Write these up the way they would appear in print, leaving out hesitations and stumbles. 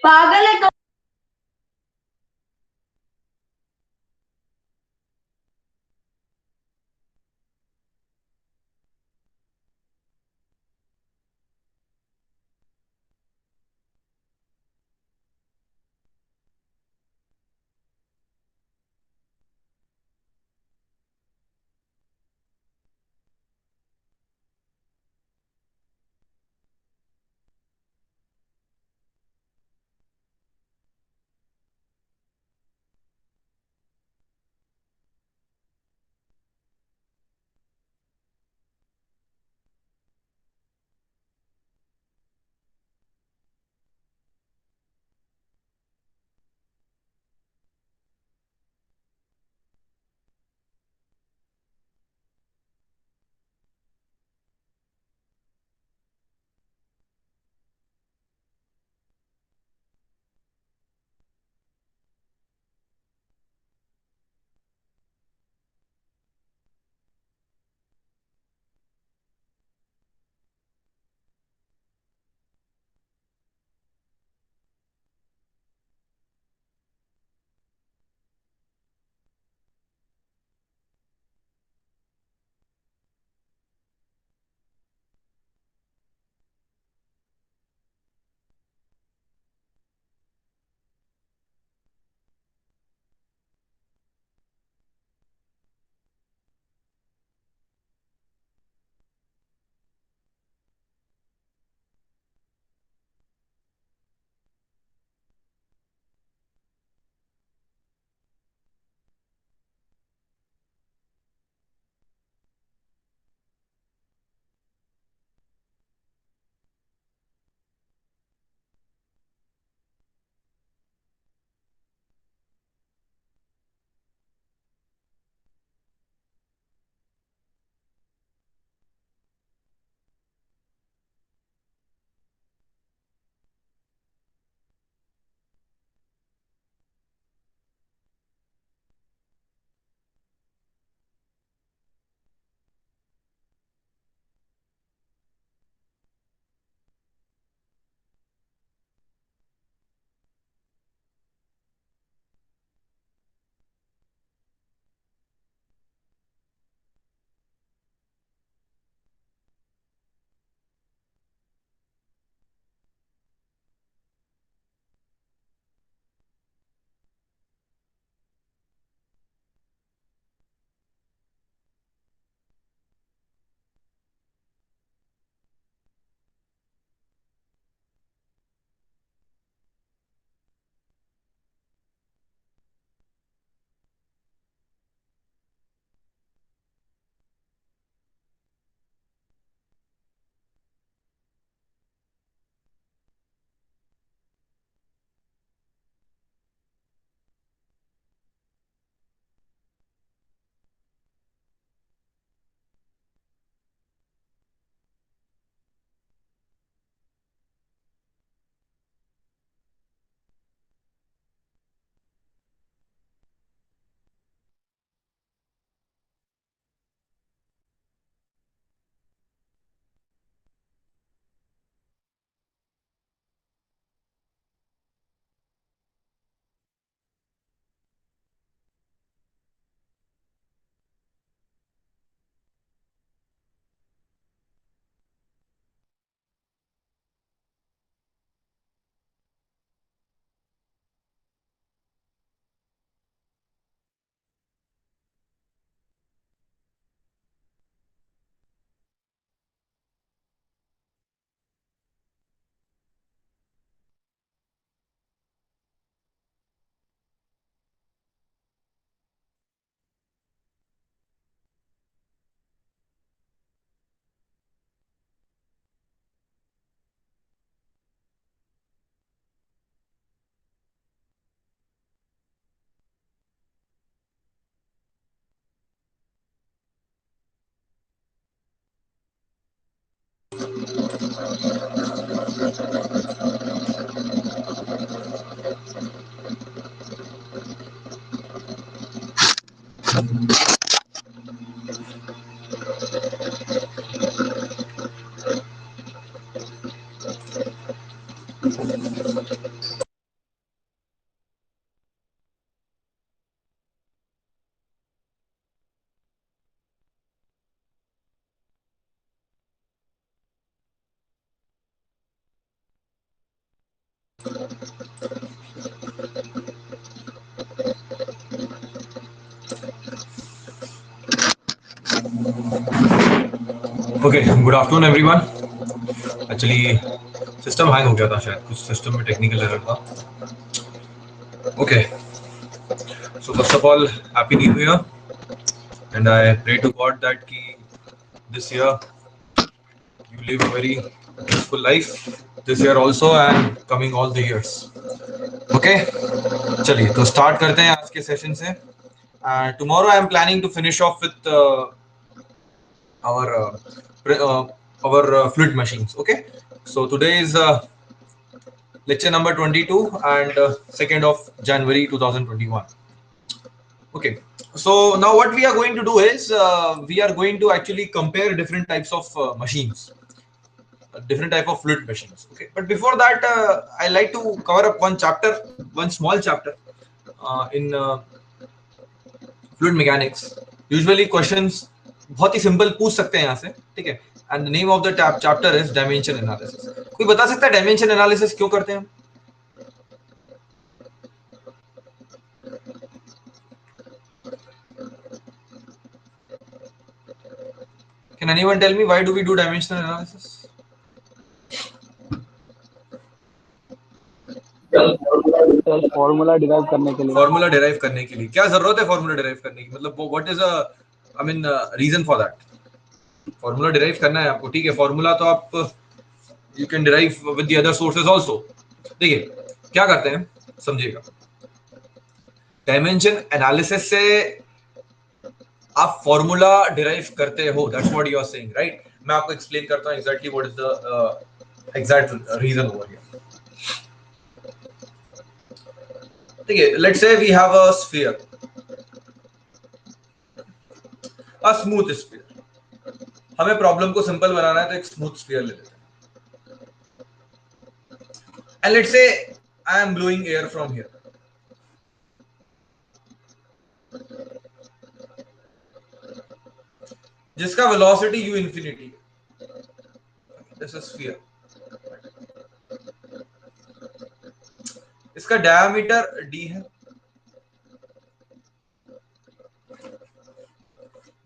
पागल है तो। Okay, good afternoon everyone. Actually, system hang हो गया था, शायद कुछ सिस्टम में टेक्निकल एरर था. Okay, so first of all, happy new year, and I pray to God that ki this year you live a very peaceful life this year also and coming all the years. Okay, चलिए तो start करते हैं आज के session से. Tomorrow I am planning to finish off with our fluid machines. Okay, so today is lecture number 22 and 2nd of January 2021. Okay, so now what we are going to do is we are going to actually compare different types of machines, different type of fluid machines. Okay, but before that I like to cover up one small chapter in fluid mechanics. Usually questions बहुत ही simple पूछ सकते हैं यहाँ से, ठीक है. And the name of the chapter is dimension analysis. कोई बता सकता है डायमेंशन एनालिसिस क्यों करते हैं हम? Can anyone tell me why do we do dimensional analysis? Formula derive करने के लिए. फॉर्मूला डिराइव करने के लिए क्या जरूरत है? फॉर्मूला डिराइव करने की मतलब what is I mean reason for that? Formula derive करना है आपको, ठीक है. फॉर्मूला तो आप you can derive with the other sources also. देखिए क्या करते हैं, समझिएगा. डायमेंशन एनालिसिस से आप फॉर्मूला डिराइव करते हो, that's what you are saying, right? मैं आपको एक्सप्लेन करता हूं exactly what is the exact reason over here. ठीक है, let's say we have a sphere, a smooth sphere. हमें प्रॉब्लम को सिंपल बनाना है तो एक स्मूथ स्फीयर ले लेते हैं. And let's say I am blowing air from here. जिसका वेलोसिटी u इंफिनिटी है. This is sphere. इसका डायमीटर d है.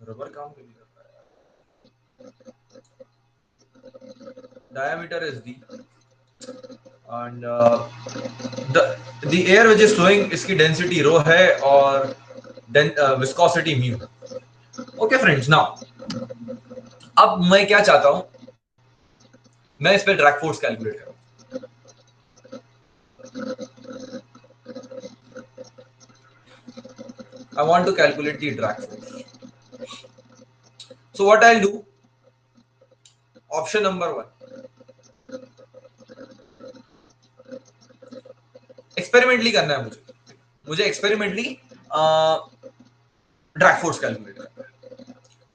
रबर काम नहीं कर रहा है. Diameter is d and the air which is flowing, इसकी डेंसिटी रो है और viscosity mu. Okay friends, now अब मैं क्या चाहता हूं, मैं इस पे ड्रैग फोर्स कैलकुलेट करूं. I want to calculate the drag force. So what I'll do, option number 1, experimentally करना है मुझे एक्सपेरिमेंटली ड्रैग फोर्स कैलकुलेट करना है.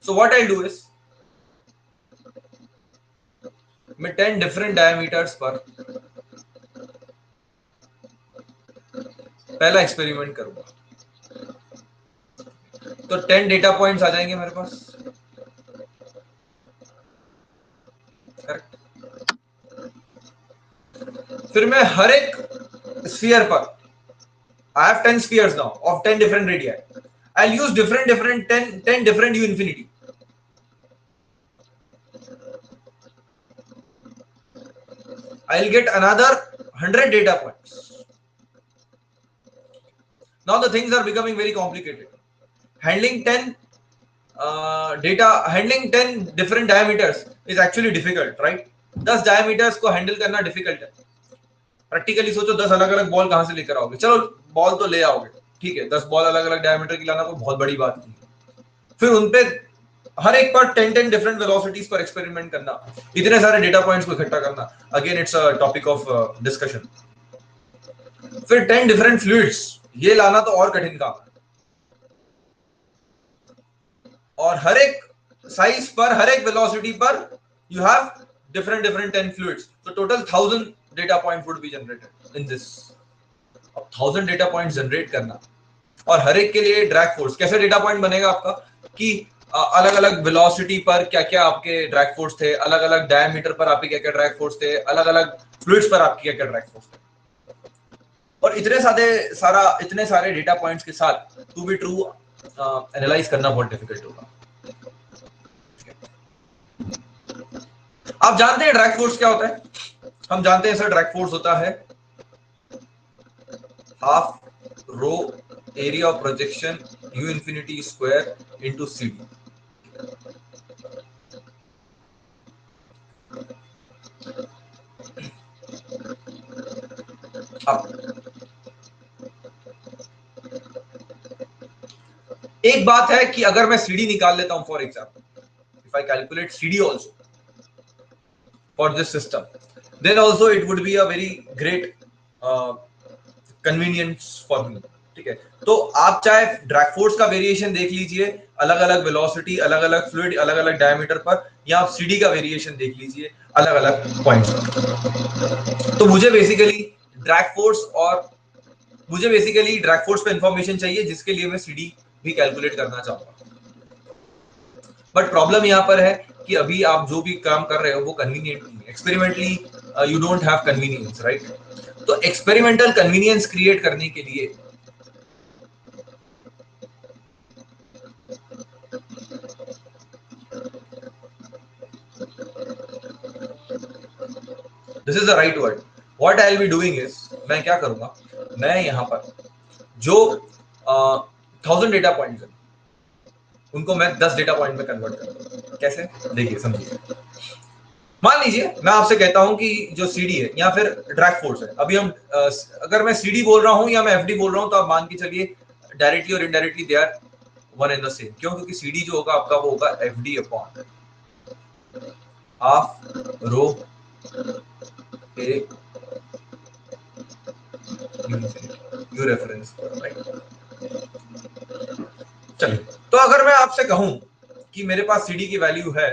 So what I do is, मैं 10 डिफरेंट डायमीटर्स पर पहला एक्सपेरिमेंट करूंगा. तो 10 डेटा पॉइंट्स आ जाएंगे मेरे पास, करेक्ट. फिर मैं हर एक स्फीयर पर, I have 10 spheres now of 10 different radii. I'll use different 10 different u infinity. I'll get another 100 data points. Now the things are becoming very complicated. Handling 10 handling 10 different diameters is actually difficult, right? 10 diameters को handle करना difficult है. Practically सोचो 10 अलग अलग ball कहां से लेकर आओगे? चलो बॉल तो ले आओगे, ठीक है. 10 बॉल अलग अलग डायमीटर की लाना कोई बहुत बड़ी बात नहीं है. फिर उनपे हर एक पर 10 डिफरेंट वेलोसिटीज पर एक्सपेरिमेंट करना, इतने सारे डेटा पॉइंट्स को इकट्ठा करना, again it's a topic of discussion. फिर 10 डिफरेंट फ्लूइड्स ये लाना तो और कठिन काम है. और हर एक साइज पर, हर एक वेलोसिटी पर you have different 10 fluids. So total 1000 data point would be generated in this. अब 1000 data points generate करना, और हर एक के लिए ड्रैग फोर्स. कैसे डेटा पॉइंट बनेगा आपका कि अलग अलग वेलोसिटी पर क्या क्या आपके ड्रैग फोर्स थे, अलग अलग डायमीटर पर आपके क्या क्या ड्रैग फोर्स थे, अलग अलग फ्लूइड्स पर आपके क्या क्या ड्रैग फोर्स थे. और इतने सारे डेटा पॉइंट्स के साथ टू बी ट्रू एनालाइज करना बहुत डिफिकल्ट होगा। आप जानते हैं ड्रैग फोर्स क्या होता है? हम जानते हैं सर, ड्रैग फोर्स होता है half rho area of projection u infinity square into C D. एक बात है कि अगर मैं सीडी निकाल लेता हूं, for example if I calculate CD also for this system, then also it would be a very great convenience for me. ठीक है, तो आप चाहे ड्रैग फोर्स का वेरिएशन देख लीजिए अलग अलग वेलोसिटी, अलग अलग फ्लूइड, अलग अलग डायमीटर पर, या आप सीडी का वेरिएशन देख लीजिए अलग अलग पॉइंट्स पर। तो मुझे बेसिकली ड्रैग फोर्स पे इंफॉर्मेशन चाहिए, जिसके लिए मैं सीडी भी कैलकुलेट करना चाहूंगा। बट प्रॉब्लम यहां पर है कि अभी आप जो भी काम कर रहे हो वो कन्वीनियंट नहीं है। Experimentally you don't have convenience, right? तो एक्सपेरिमेंटल कन्वीनियंस क्रिएट करने के लिए this is the right word. What I will be doing is, मैं क्या करूंगा, मैं यहां पर जो 1000 डेटा पॉइंट्स हैं उनको मैं 10 डेटा पॉइंट में कन्वर्ट करूंगा। कैसे? देखिए, समझिए। मान लीजिए मैं आपसे कहता हूं कि जो सीडी है या फिर ड्रैग फोर्स है, अभी हम अगर मैं सीडी बोल रहा हूं या मैं एफडी बोल रहा हूं तो आप मान के चलिए डायरेक्टली और indirectly they are one and the same. क्यों? क्योंकि सीडी जो होगा आपका वो होगा FD upon half rho A U reference, right? चलिए, तो अगर मैं आपसे कहूं कि मेरे पास सीडी की वैल्यू है,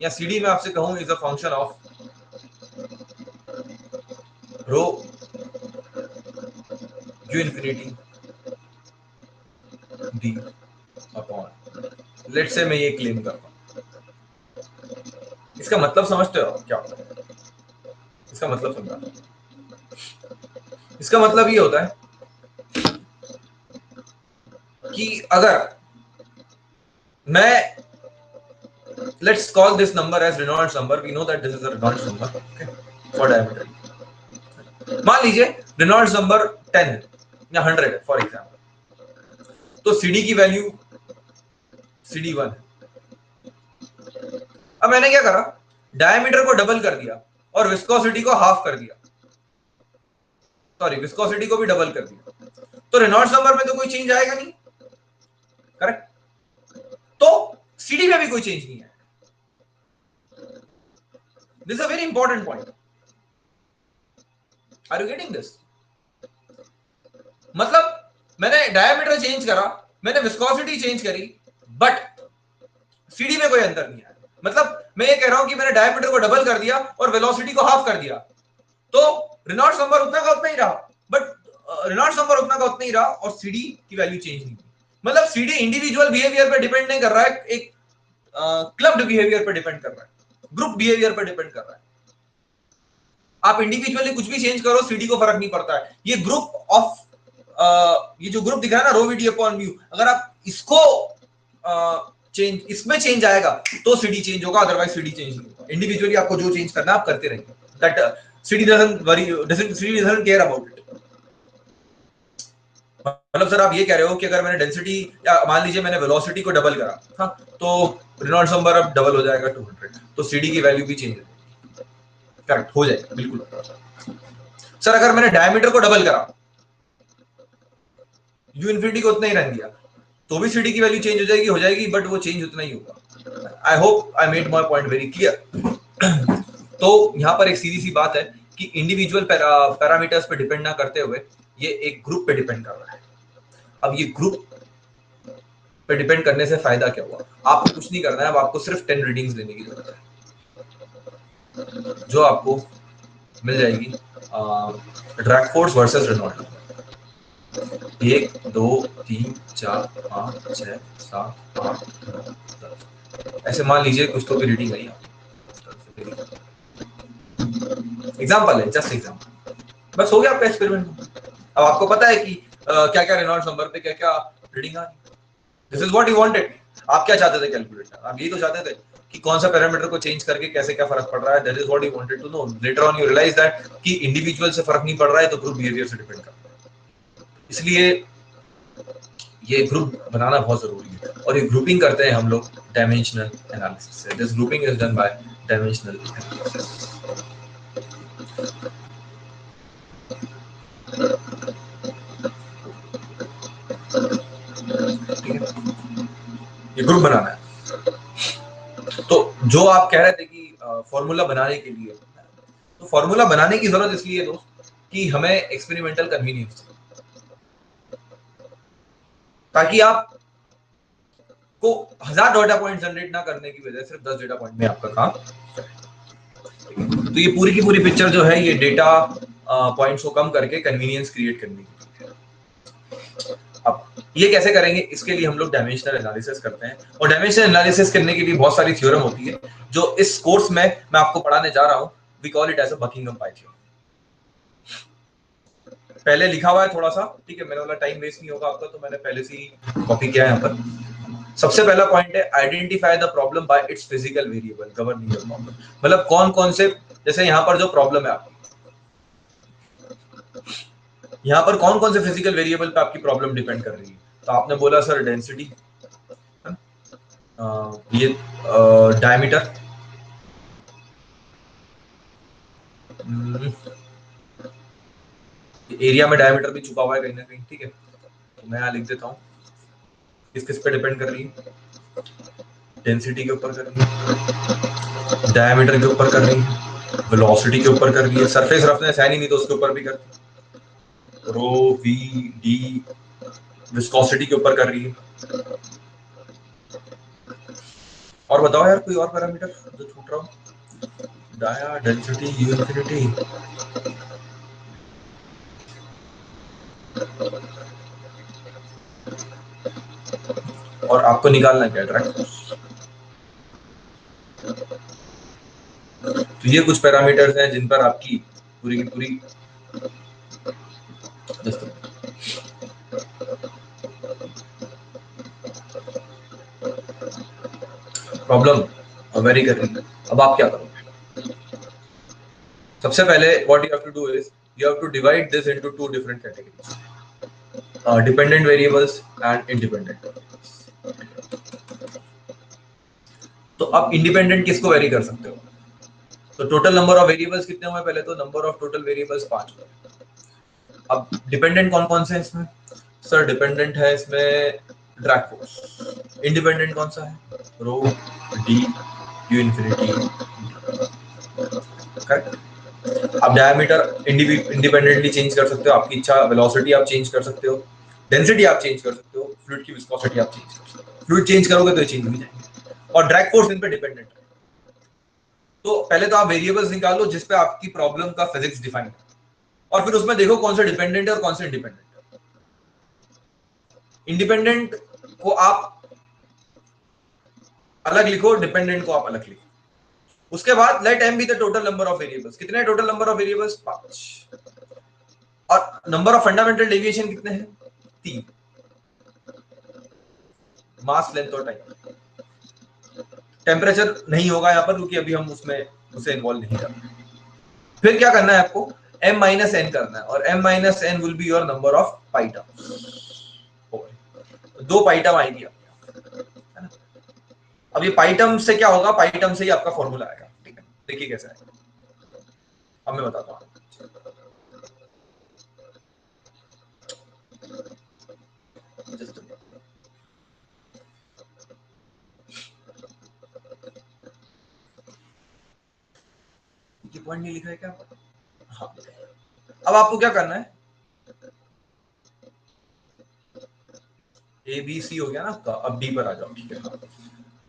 या सीडी में आपसे कहूं is a function of rho U infinity D upon, let's say मैं ये क्लेम करता हूं। इसका मतलब समझते हो क्या होता है? इसका मतलब समझा। इसका मतलब ये होता है कि अगर मैं, let's call this number as Reynolds number, we know that this is a Reynolds number, okay, for diameter। मान लीजिए Reynolds number 10 है या 100 है फॉर एग्जाम्पल, तो CD की वैल्यू CD1 है। अब मैंने क्या करा, डायमीटर को डबल कर दिया और विस्कोसिटी को हाफ कर दिया, सॉरी विस्कोसिटी को भी डबल कर दिया, तो रेनॉल्ड्स नंबर में तो कोई चेंज आएगा नहीं, करेक्ट? तो सीडी में भी कोई चेंज नहीं है। This is a very important point. Are you getting this? मतलब मैंने डायमीटर चेंज करा, मैंने विस्कोसिटी चेंज करी, बट सीडी में कोई अंतर नहीं आया। मतलब मैं ये कह रहा हूं कि मैंने डायमीटर को डबल कर दिया और वेलोसिटी को हाफ कर दिया, तो रेनॉल्ड्स नंबर उतना का उतना ही रहा, बट रेनॉल्ड्स नंबर उतना का उतना ही रहा और सीडी की वैल्यू चेंज नहीं हुई। मतलब सीडी इंडिविजुअल बिहेवियर पर डिपेंड नहीं कर रहा है, एक क्लब्ड बिहेवियर पर डिपेंड कर रहा है, ग्रुप बिहेवियर पर डिपेंड कर रहा है। आप इंडिविजुअली कुछ भी चेंज करो, सीडी को फर्क नहीं पड़ता है। ये ग्रुप ऑफ ये जो ग्रुप दिख रहा है ना, रो वी डी अपॉन म्यू, अगर आप इसको चेंज, इसमें चेंज आएगा तो सीडी चेंज होगा, अदरवाइज सीडी चेंज नहीं होगा। इंडिविजुअली आपको जो चेंज करना है आप करते रहिए, that CD doesn't care about it. मतलब सर आप ये कह रहे हो कि अगर मैंने डेंसिटी, या मान लीजिए मैंने वेलोसिटी को डबल करा, हाँ, तो रेनॉल्ड्स नंबर अब डबल हो जाएगा 200, तो सीडी की वैल्यू भी चेंज हो जाएगी, करेक्ट हो जाएगा, बिल्कुल। सर अगर मैंने डायमीटर को डबल करा, यू इन्फिनिटी को उतना ही रहने दिया, तो भी सीडी की वैल्यू चेंज हो जाएगी, बट वो चेंज उतना ही होगा। I hope I made my point very clear. तो यहां पर एक सीधी सी बात है कि इंडिविजुअल पैरामीटर्स पे डिपेंड ना करते हुए ये एक ग्रुप पे डिपेंड कर रहा है। अब ये ग्रुप पे डिपेंड करने से फायदा क्या हुआ? आपको कुछ नहीं करना है, अब आपको सिर्फ 10 रीडिंग्स लेने की जरूरत है, जो आपको मिल जाएगी ड्रैग फोर्स वर्सेस रेनॉल्ड्स। 1 2 3 4 5 6 7 8 9 10, ऐसे मान लीजिए कुछ तो भी रीडिंग आई। एग्जाम्पल है, जस्ट एग्जाम्पल, बस हो गया आपका एक्सपेरिमेंट। अब आपको पता है कि क्या क्या रेनॉल्ड्स नंबर पे क्या क्या रीडिंग आ रही। This is what you wanted. आप क्या चाहते थे कैलकुलेटर, आप यही तो चाहते थे कि कौन सा पैरामीटर को चेंज करके कैसे क्या फर्क पड़ रहा है। That is what you wanted to know. Later on you realise that कि इंडिविजुअल से फर्क नहीं पड़ रहा है, तो ग्रुप बिहेवियर से डिपेंड करता है। इसलिए ये ग्रुप बनाना बहुत जरूरी है, और ये ग्रुपिंग करते हैं हम लोग डायमेंशनल एनालिसिस से। This grouping is done by dimensional analysis. ठीक है, ये ग्रुप बनाना है। तो जो आप कह रहे थे कि फॉर्मूला बनाने के लिए, तो फॉर्मूला बनाने की जरूरत इसलिए दोस्त कि हमें एक्सपेरिमेंटल कन्वीनियंस, ताकि आप को 1000 डाटा पॉइंट जनरेट ना करने की वजह सिर्फ 10 डाटा पॉइंट में आपका काम। तो ये पूरी की पूरी पिक्चर जो है ये डेटा पॉइंट्स को कम करके कन्वीनियंस क्रिएट करने की। अब ये कैसे करेंगे, इसके लिए हम लोग डायमेंशनल एनालिसिस करते हैं, और डायमेंशनल एनालिसिस करने के लिए बहुत सारी थ्योरम होती है जो इस कोर्स में मैं आपको पढ़ाने जा रहा हूं। We call it as a Buckingham pi theorem. पहले लिखा हुआ है थोड़ा सा, ठीक है, मेरा वाला टाइम वेस्ट नहीं होगा आपका, तो मैंने पहले से ही कॉपी किया है यहाँ पर। सबसे पहला पॉइंट है identify the problem bye it's physical variable governing the problem. मतलब कौन कौन से, जैसे यहाँ पर जो प्रॉब्लम है आपकी, यहाँ पर कौन कौन से फिजिकल वेरिएबल पे आपकी प्रॉब्लम डिपेंड कर रही है। तो आपने बोला सर डेंसिटी, ये डायमीटर, एरिया में डायमीटर भी छुपा हुआ है कहीं ना कहीं, ठीक है। तो मैं यहाँ लिख देता हूँ किस किस पे डिपेंड कर रही है। डेंसिटी के ऊपर कर रही है, डायमीटर के ऊपर कर रही है, वेलोसिटी के ऊपर कर रही है, सरफेस रफनेस है नहीं तो उसके ऊपर भी करती है, रो वी डी, विस्कोसिटी के ऊपर कर रही है। और बताओ यार कोई और पैरामीटर जो छूट रहा हो। डाया, डेंसिटी, यू इंफिनिटी, और आपको निकालना क्या है। तो ये कुछ पैरामीटर्स हैं जिन पर आपकी पूरी की पूरी प्रॉब्लम वेरी कर रही है। अब आप क्या करोगे, सबसे पहले what you have to do is you have to divide this into two different categories, dependent variables and independent variables. तो आप इंडिपेंडेंट किसको वेरी कर सकते हो, तो टोटल नंबर ऑफ वेरिएबल्स कितने हुए, पहले तो नंबर ऑफ टोटल वेरिएबल्स 5 हुए। अब डिपेंडेंट कौन कौन से हैं इसमें, सर डिपेंडेंट है इसमें ड्रैग फोर्स। इंडिपेंडेंट कौन सा है, रो, डी, यू इंफिनिटी, करेक्ट। आप डायमीटर इंडिपेंडेंटली चेंज कर सकते हो, आपकी इच्छा। वेलोसिटी आप चेंज कर सकते हो, डेंसिटी आप चेंज कर सकते हो, फ्लूइड की विस्कोसिटी आप चेंज कर सकते हो। फ्लूइड चेंज करोगे तो ये चेंज हो जाएंगे, और ड्रैग फोर्स इन पे डिपेंडेंट है। तो पहले तो आप वेरिएबल्स निकालो जिस पे आपकी प्रॉब्लम का फिजिक्स डिफाइन है, और फिर उसमें देखो कौन से डिपेंडेंट है और कौन से इंडिपेंडेंट है। इंडिपेंडेंट को आप अलग लिखो, डिपेंडेंट को आप अलग लिखो। उसके बाद let m be the total number of variables. कितने टोटल नंबर ऑफ वेरिएबल्स, 5। और नंबर ऑफ फंडामेंटल डेविएशन कितने हैं, 3। मास, लेंथ और टाइम। टेम्परेचर नहीं होगा यहाँ पर क्योंकि अभी हम उसमें उसे इन्वॉल्व नहीं कर रहे। फिर क्या करना है आपको, m माइनस n करना है, और m minus n will be your number of pi terms. 2 pi term आएगी आपकी, है ना। अब ये पाई टर्म से क्या होगा, पाई टर्म से ही आपका फॉर्मूला आएगा, ठीक है। देखिए कैसे आएगा, अब मैं बताता हूँ। ये पॉइंट नहीं लिखा है क्या, हाँ। अब आपको क्या करना है, ए बी सी हो गया ना आपका, अब डी पर आ जाओ, ठीक है। हाँ,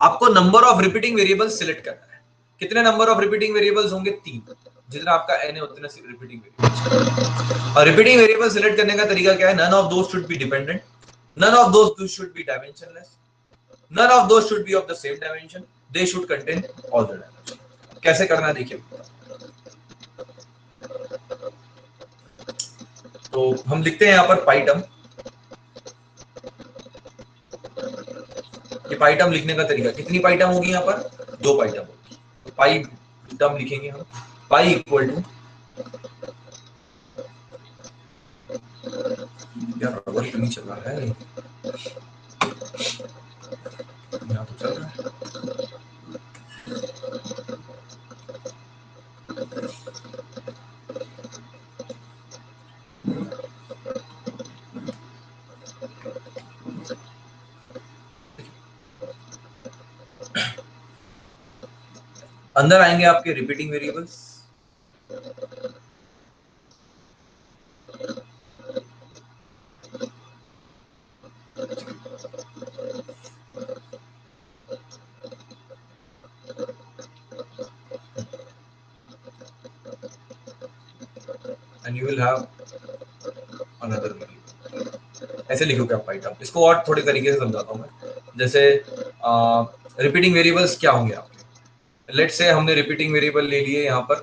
आपको number of repeating variables select करना है। कितने नंबर ऑफ रिपीटिंग वेरिएबल्स होंगे, 3। जितना आपका n है उतने रिपीटिंग वेरिएबल्स। और रिपीटिंग वेरिएबल सिलेक्ट करने का तरीका क्या है, none of those should be dependent, none of those should be dimensionless, none of those should be of the same dimension, they should contain all the dimension. कैसे करना है देखिए। तो हम लिखते हैं यहाँ पर पाई टर्म। ये पाई टर्म लिखने का तरीका, कितनी पाई टर्म होगी यहाँ पर? 2 पाई टर्म होगी। तो पाई टर्म लिखेंगे हम, पाई इक्वल टू, यार रबर क्यों नहीं चल रहा है, यहाँ तो चल रहा है। अंदर आएंगे आपके repeating variables, and you will have another variable. ऐसे लिखोगे आप पाई टर्म। इसको और थोड़े तरीके से समझाता हूँ मैं। जैसे रिपीटिंग वेरिएबल्स क्या होंगे आपके, लेट्स से हमने रिपीटिंग वेरिएबल ले लिए यहाँ पर।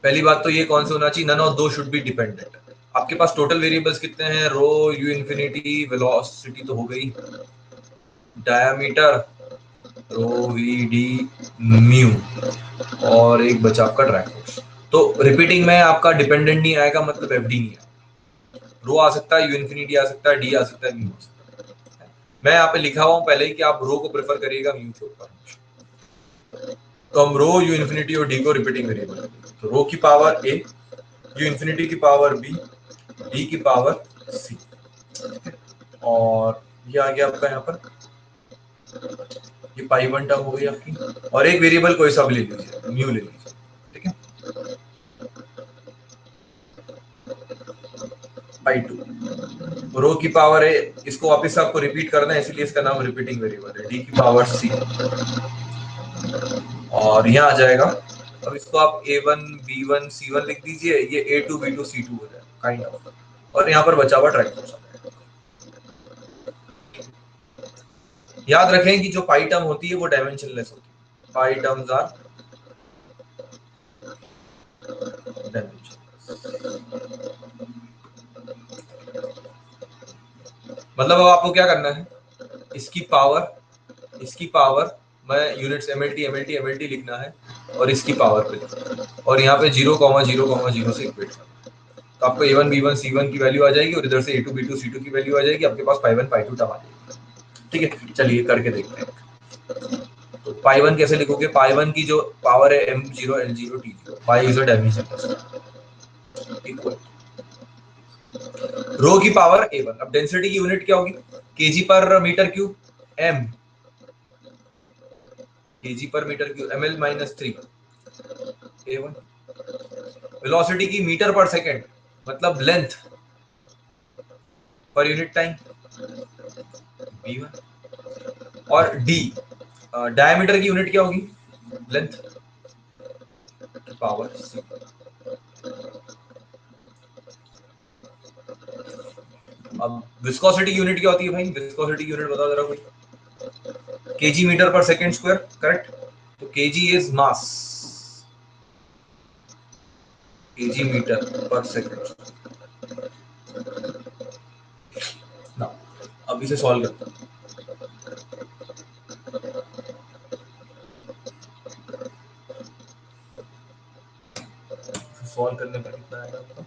पहली बात तो ये कौन से होना चाहिए, नन ऑफ दो शुड बी डिपेंडेंट। आपके पास टोटल वेरिएबल्स कितने हैं, रो, यू इन्फिनिटी, वेलोसिटी तो हो गई, diameter, rho V D mu, और एक बचा आपका ड्रैग फोर्स। तो रिपीटिंग में आपका डिपेंडेंट नहीं आएगा, मतलब एफडी नहीं आएगा। रो आ सकता है, यू इन्फिनिटी आ सकता है, डी आ सकता है, म्यू आ सकता है। मैं यहाँ पे लिखा हुआ हूँ पहले ही कि आप रो को प्रेफर करिएगा म्यू के ऊपर। तो हम रो, यू इन्फिनिटी और डी को रिपीटिंग वेरिएबल, तो रो की पावर ए, यू इन्फिनिटी की पावर बी, डी की पावर सी, और ये आ गया आपका यहाँ पर, ये पाई वन टर्म हो गई आपकी, और एक वेरिएबल कोई सा भी ले लीजिए, म्यू ले लीजिए, ठीक है। पाई टू, रो की पावर है, इसको वापस आपको रिपीट करना है, इसलिए इसका नाम रिपीटिंग वेरिएबल है, डी की पावर सी, और यहाँ आ जाएगा। अब इसको आप a1 b1 c1 लिख दीजिए, ये a2 b2 c2 हो जाएगा काइंड ऑफ, और यहाँ पर बचा हुआ ट्राई फोर्स। याद रखें कि जो पाई टर्म होती है वो डायमेंशनलेस होती है, पाई टर्म्स आर मतलब अब आपको क्या करना है, इसकी पावर मैं यूनिट्स एमएलटी लिखना है, और इसकी पावर पे, और यहाँ पे 0,0,0 से इक्वेट करना। तो आपको a1 b1 c1 की वैल्यू आ जाएगी, और इधर से a2 b2 c2 की वैल्यू आ जाएगी, आपके पास पाई 1 पाई 2 टर्म आ जाएगी। ठीक है, चलिए करके देखते हैं। तो पाई 1 कैसे लिखोगे, पाई 1 की जो पावर है m0 l0 t0, pi is a dimension equal rho की पावर a1। अब डेंसिटी की यूनिट क्या होगी, KG per meter cube, m KG per meter cube, ml minus 3 a1। Velocity की मीटर पर सेकंड, मतलब length per unit time v1, और d diameter की यूनिट क्या होगी, लेंथ की पावर c। अब विस्कोसिटी की यूनिट क्या होती है भाई, विस्कोसिटी की यूनिट बताओ जरा कोई, केजी मीटर पर सेकंड स्क्वायर, करेक्ट। तो kg is mass, kg metre पर सेकंड। ना, अब इसे सॉल्व करते हैं। सॉल्व करने पर कितना आएगा आपका,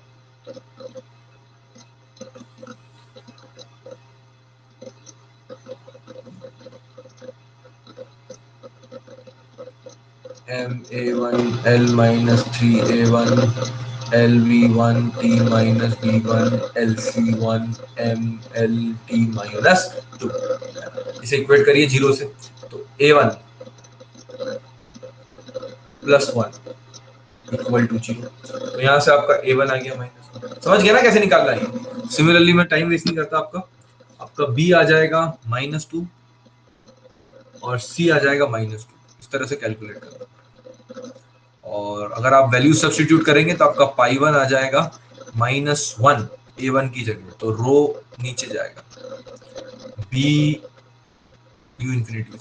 m a1 l minus 3 a1 l v1 t minus b1 l c1 m l t minus 2। इसे इक्वेट करिए 0 से, तो a1 प्लस 1 इक्वल टू 0। तो यहाँ से आपका a1 आ गया माइनस, समझ गया ना कैसे निकालना है। सिमिलरली मैं टाइम वेस्ट नहीं करता, आपका b आ जाएगा -2 और c आ जाएगा -2, इस तरह से कैलकुलेट करना। और अगर आप वैल्यू सब्स्टिट्यूट करेंगे तो आपका पाई 1 आ जाएगा -1 a1 की जगह, तो रो नीचे जाएगा, b u infinity,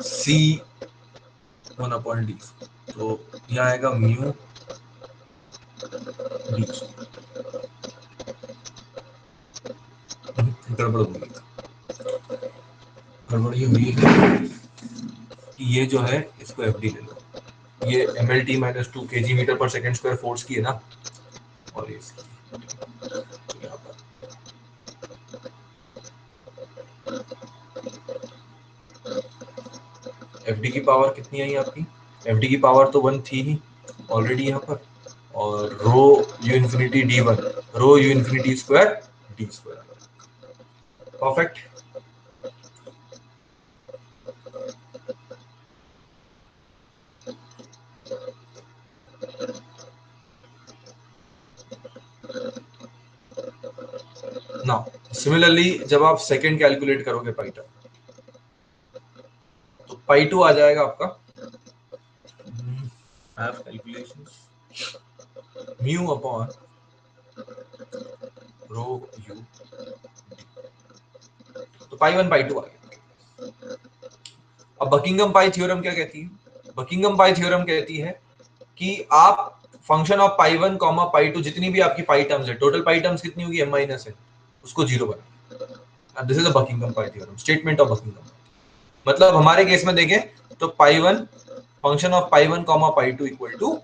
c 1/d, तो यहाँ आएगा म्यू डी। गड़बड़ हुई है, गड़बड़ ये हुई है कि ये जो है इसको एफ डी ले लो, ये M L T minus 2 kg metre पर सेकेंड स्क्वायर फोर्स की है ना, और ये यहाँ पर एफ डी की पावर कितनी आई आपकी, एफ डी की पावर तो 1 थी ही ऑलरेडी यहाँ पर, और rho U infinity D 1, rho U infinity square D square. Perfect. Now similarly जब आप सेकंड कैलकुलेट करोगे पाई टर्म, तो पाई 2 आ जाएगा आपका calculations mu upon rho you, तो पाई 1 पाई 2 आ गया। अब बकिंगम पाई थ्योरम क्या कहती है, बकिंगम पाई थ्योरम कहती है कि आप function of pi 1 comma pi 2 जितनी भी आपकी पाई टर्म्स है, टोटल पाई टर्म्स कितनी होगी m माइनस है, उसको जीरो बना। This is a Buckingham pi theorem, statement of Buckingham. मतलब हमारे केस में देखें तो pi 1 function of pi 1 comma pi 2 equal to,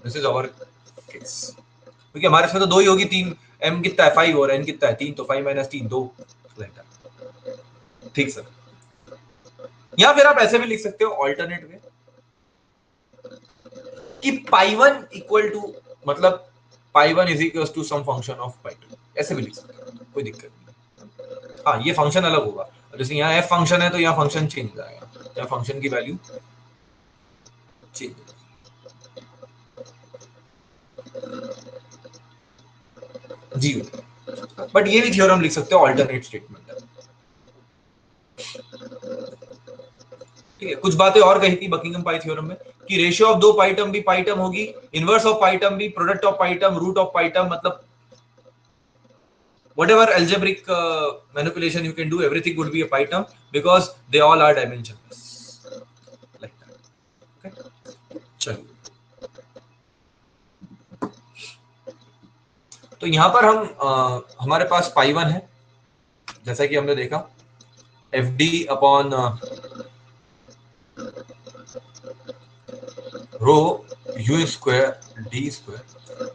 this is our case, क्योंकि हमारे इसमें तो दो ही होगी, 3 m कितना है 5 और n कितना है 3, तो 5 माइनस 3 2। ठीक सर। या फिर आप ऐसे भी लिख सकते हो ऑल्टरनेट में कि पाई 1 इक्वल टू, मतलब pi 1 is equal to some function of pi 2, ऐसे भी लिख सकते हो, कोई दिक्कत नहीं। हाँ ये फंक्शन अलग होगा, जैसे यहाँ f फंक्शन है तो यहाँ फंक्शन चेंज हो जाएगा, यहाँ फंक्शन की वैल्यू चेंज हो जाएगी। जी बट ये भी थ्योरम लिख सकते हो ऑल्टरनेट स्टेटमेंट है। ठीक है, कुछ बातें और कही थी बकिंगम पाई थ्योरम में कि रेशियो ऑफ दो पाई टर्म भी पाई टर्म होगी, इनवर्स ऑफ पाई टर्म भी, product of pi term, root of pi term, मतलब whatever algebraic manipulation you can do, everything would be a pi term because they all are dimensionless like that. Okay, चलिए तो यहां पर हम हमारे पास पाई 1 है, जैसा कि हमने देखा F D upon rho U square D square,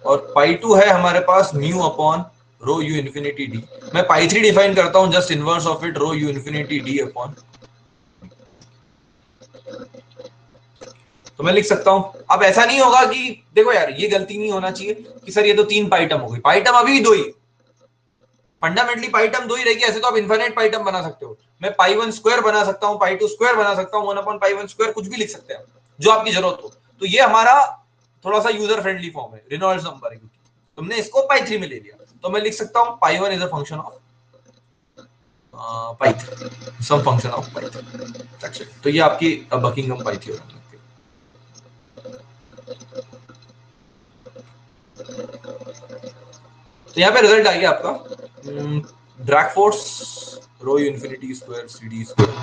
और पाई 2 है हमारे पास mu upon rho U infinity D. मैं पाई 3 डिफाइन करता हूं, just inverse of it rho U infinity D upon, तो मैं लिख सकता हूं। अब ऐसा नहीं होगा कि देखो यार ये गलती नहीं होना चाहिए कि सर ये तो 3 पाई टर्म हो गई, पाई टर्म अभी भी 2 ही, फंडामेंटली पाई टर्म 2 ही रहेगी, ऐसे तो आप इनफिनिट पाई टर्म बना सकते हो। मैं पाई 1 स्क्वायर बना सकता हूं, पाई 2 स्क्वायर बना सकता हूं, 1 अपॉन पाई 1 स्क्वायर, कुछ भी लिख सकते हैं जो आपकी जरूरत हो। तो ये हमारा थोड़ा सा यूजर फ्रेंडली फॉर्म है, रेनॉल्ड्स नंबर है, तुमने इसको पाई 3 में ले लिया, तो मैं लिख सकता हूं pi 1 is a function of pi 3, some function of pi 3। तो ये आपकी बकिंगम पाई थ्योरम है। तो यहाँ पे रिजल्ट आ गया आपका drag force rho U infinity square C D square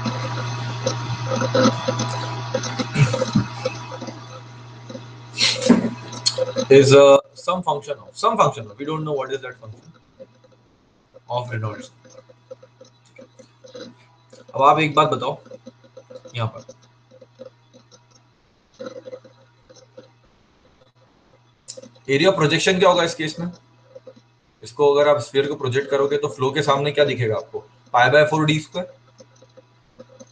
is some function of, we don't know what is that function of Reynolds। अब आप एक बात बताओ, यहाँ पर एरिया प्रोजेक्शन क्या होगा इस केस में, इसको अगर आप स्फीयर को प्रोजेक्ट करोगे तो फ्लो के सामने क्या दिखेगा आपको, पाई बाय 4 डी स्क्वायर।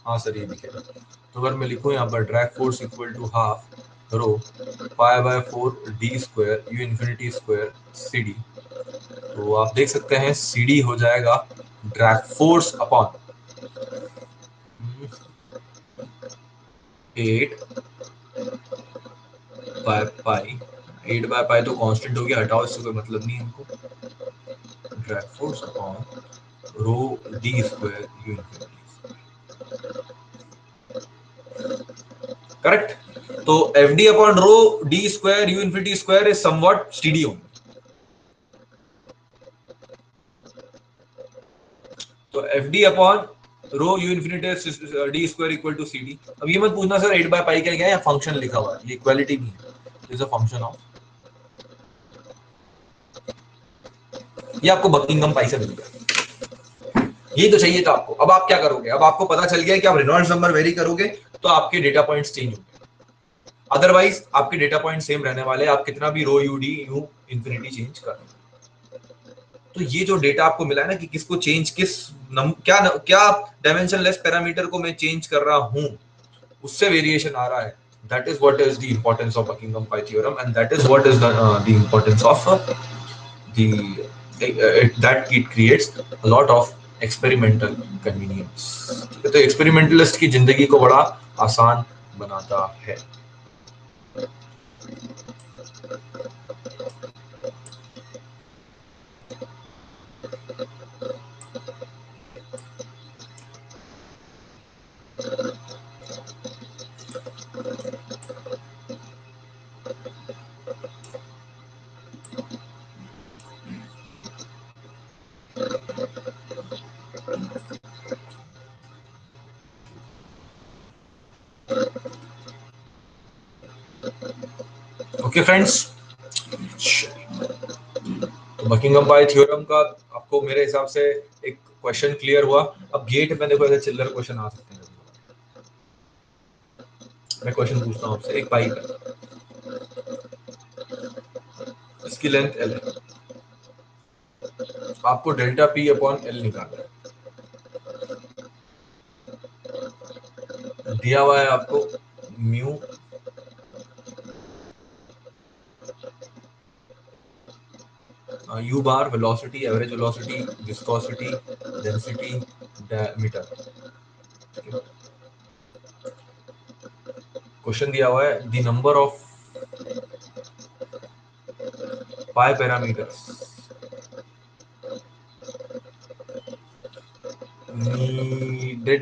हाँ सर ये दिखेगा, तो अगर मैं लिखूं यहाँ पर drag force equal to half rho pi by 4 D square U infinity square C D, तो आप देख सकते हैं सी डी हो जाएगा drag force upon 8 by pi, 8 by pi तो कांस्टेंट हो गया, हटाओ, इससे कोई मतलब नहीं है हमको, drag force upon rho D square U infinity, correct. तो F D upon rho D square U infinity square is somewhat steady होंगे, तो F D upon rho U infinity D square equal to C D. अब ये मत पूछना sir 8 by पाई क्या है, function लिखा हुआ है, ये इक्वालिटी नहीं है, इज अ फंक्शन ऑफ ये आपको बकिंगम पाई से मिल गया। ये तो चाहिए था आपको। अब आप क्या करोगे, अब आपको पता चल गया कि आप रेनॉल्ड्स नंबर वेरी करोगे तो आपके डेटा पॉइंट्स चेंज होंगे, अदरवाइज आपके डेटा पॉइंट सेम रहने वाले, आप कितना भी रो यूडी यू इंफिनिटी चेंज कर। तो ये जो डेटा आपको मिला है ना कि किसको चेंज क्या डायमेंशन लेस पैरामीटर को मैं चेंज कर रहा हूं, उससे वेरिएशन आ रहा है। That is what is the importance of Buckingham pi theorem and that is what is the importance of the that it creates a lot of experimental convenience। तो एक्सपेरिमेंटलिस्ट की जिंदगी को बड़ा आसान बनाता है। ओके फ्रेंड्स, तो बकिंगम पाई थ्योरम का आपको मेरे हिसाब से एक क्वेश्चन क्लियर हुआ। अब गेट में देखो ऐसे चिल्लर क्वेश्चन आ सकते हैं। मैं क्वेश्चन पूछता हूँ आपसे, एक पाइप है, इसकी लेंथ एल है, आपको डेल्टा पी अपॉन एल निकालना है। दिया हुआ है आपको mu you bar velocity, average velocity, viscosity, density, diameter. Question दिया हुआ है the number of pi parameters needed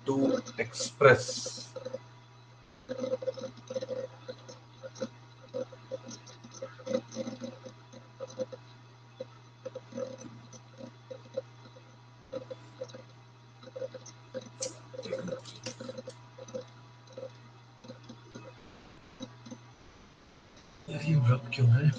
to express ये रब क्यों है?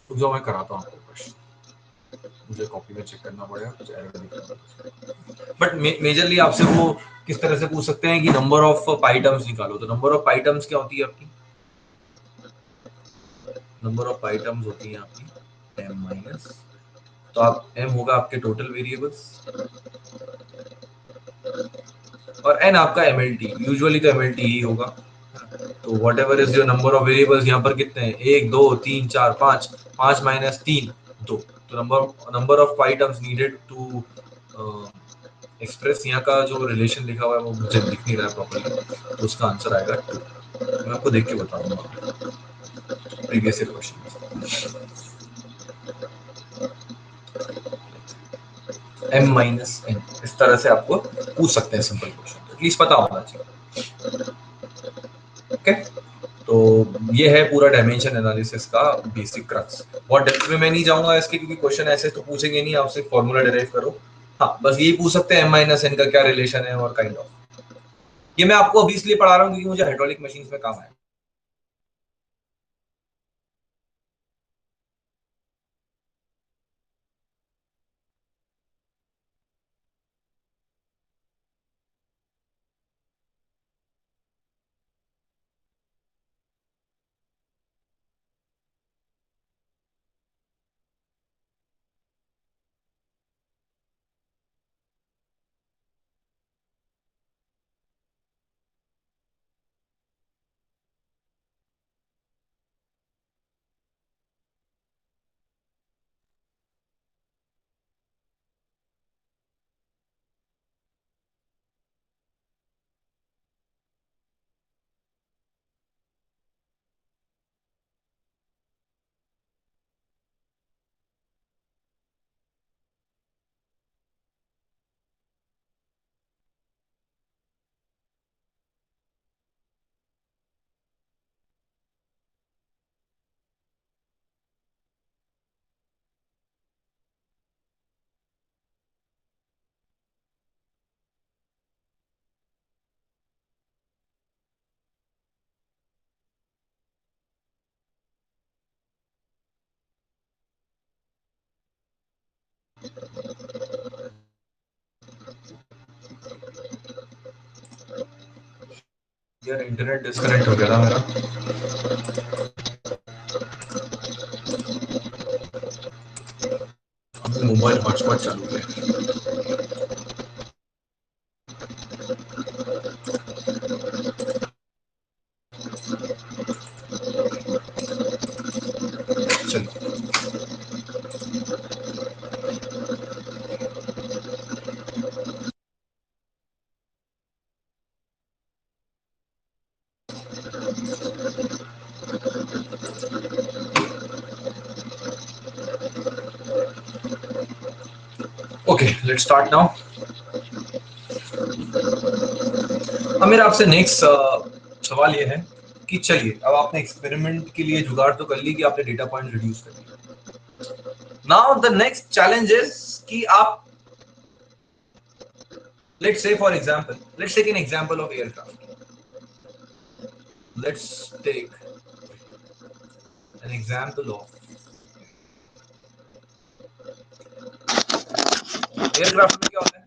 जो मैं कराता हूँ आपको क्वेश्चन, मुझे कॉपी में चेक करना पड़ेगा, कुछ एरर दिखा। बट मेजरली आपसे वो किस तरह से पूछ सकते हैं कि नंबर ऑफ पाई टर्म्स निकालो। तो नंबर ऑफ पाई टर्म्स क्या होती है आपकी? नंबर ऑफ पाई टर्म्स होती है आपकी m माइनस, तो आप m होगा आपके टोटल वेरिएबल्स और n आपका mlt, यूजुअली तो mlt ही होगा। तो what ever is your number of variables, यहाँ पर कितने हैं? एक, दो, तीन, चार, पांच। पांच माइनस तीन, दो। तो number of pi terms needed to express, यहाँ का जो रिलेशन लिखा हुआ है वो मुझे दिख नहीं रहा है प्रॉपर्ली, तो उसका आंसर आएगा 2। मैं आपको देख के बताऊंगा previous question. m minus n, इस तरह से आपको पूछ सकते हैं सिंपल क्वेश्चन, एटलीस्ट पता होना चाहिए। ओके, तो ये है पूरा डायमेंशन एनालिसिस का बेसिक क्रक्स। बहुत डेप्थ में मैं नहीं जाऊंगा इसके, क्योंकि क्वेश्चन ऐसे तो पूछेंगे नहीं आपसे फॉर्मूला डिराइव करो। हाँ, बस यही पूछ सकते हैं m माइनस n का क्या रिलेशन है और काइंड ऑफ। ये मैं आपको अभी इसलिए पढ़ा रहा हूँ क्योंकि मुझे हाइड्रोलिक मशीन में काम आया। यार इंटरनेट डिस्कनेक्ट हो गया था मेरा। मोबाइल हॉटस्पॉट चालू है। चलिए ओके, लेट्स स्टार्ट नाउ। अब मेरा आपसे नेक्स्ट सवाल ये है कि चलिए, अब आपने एक्सपेरिमेंट के लिए जुगाड़ तो कर ली कि आपने डेटा पॉइंट रिड्यूस कर दिया। Now the next challenge is कि आप, let's say for example, let's take an example of aircraft. Let's take an example of aircraft. में क्या होता है,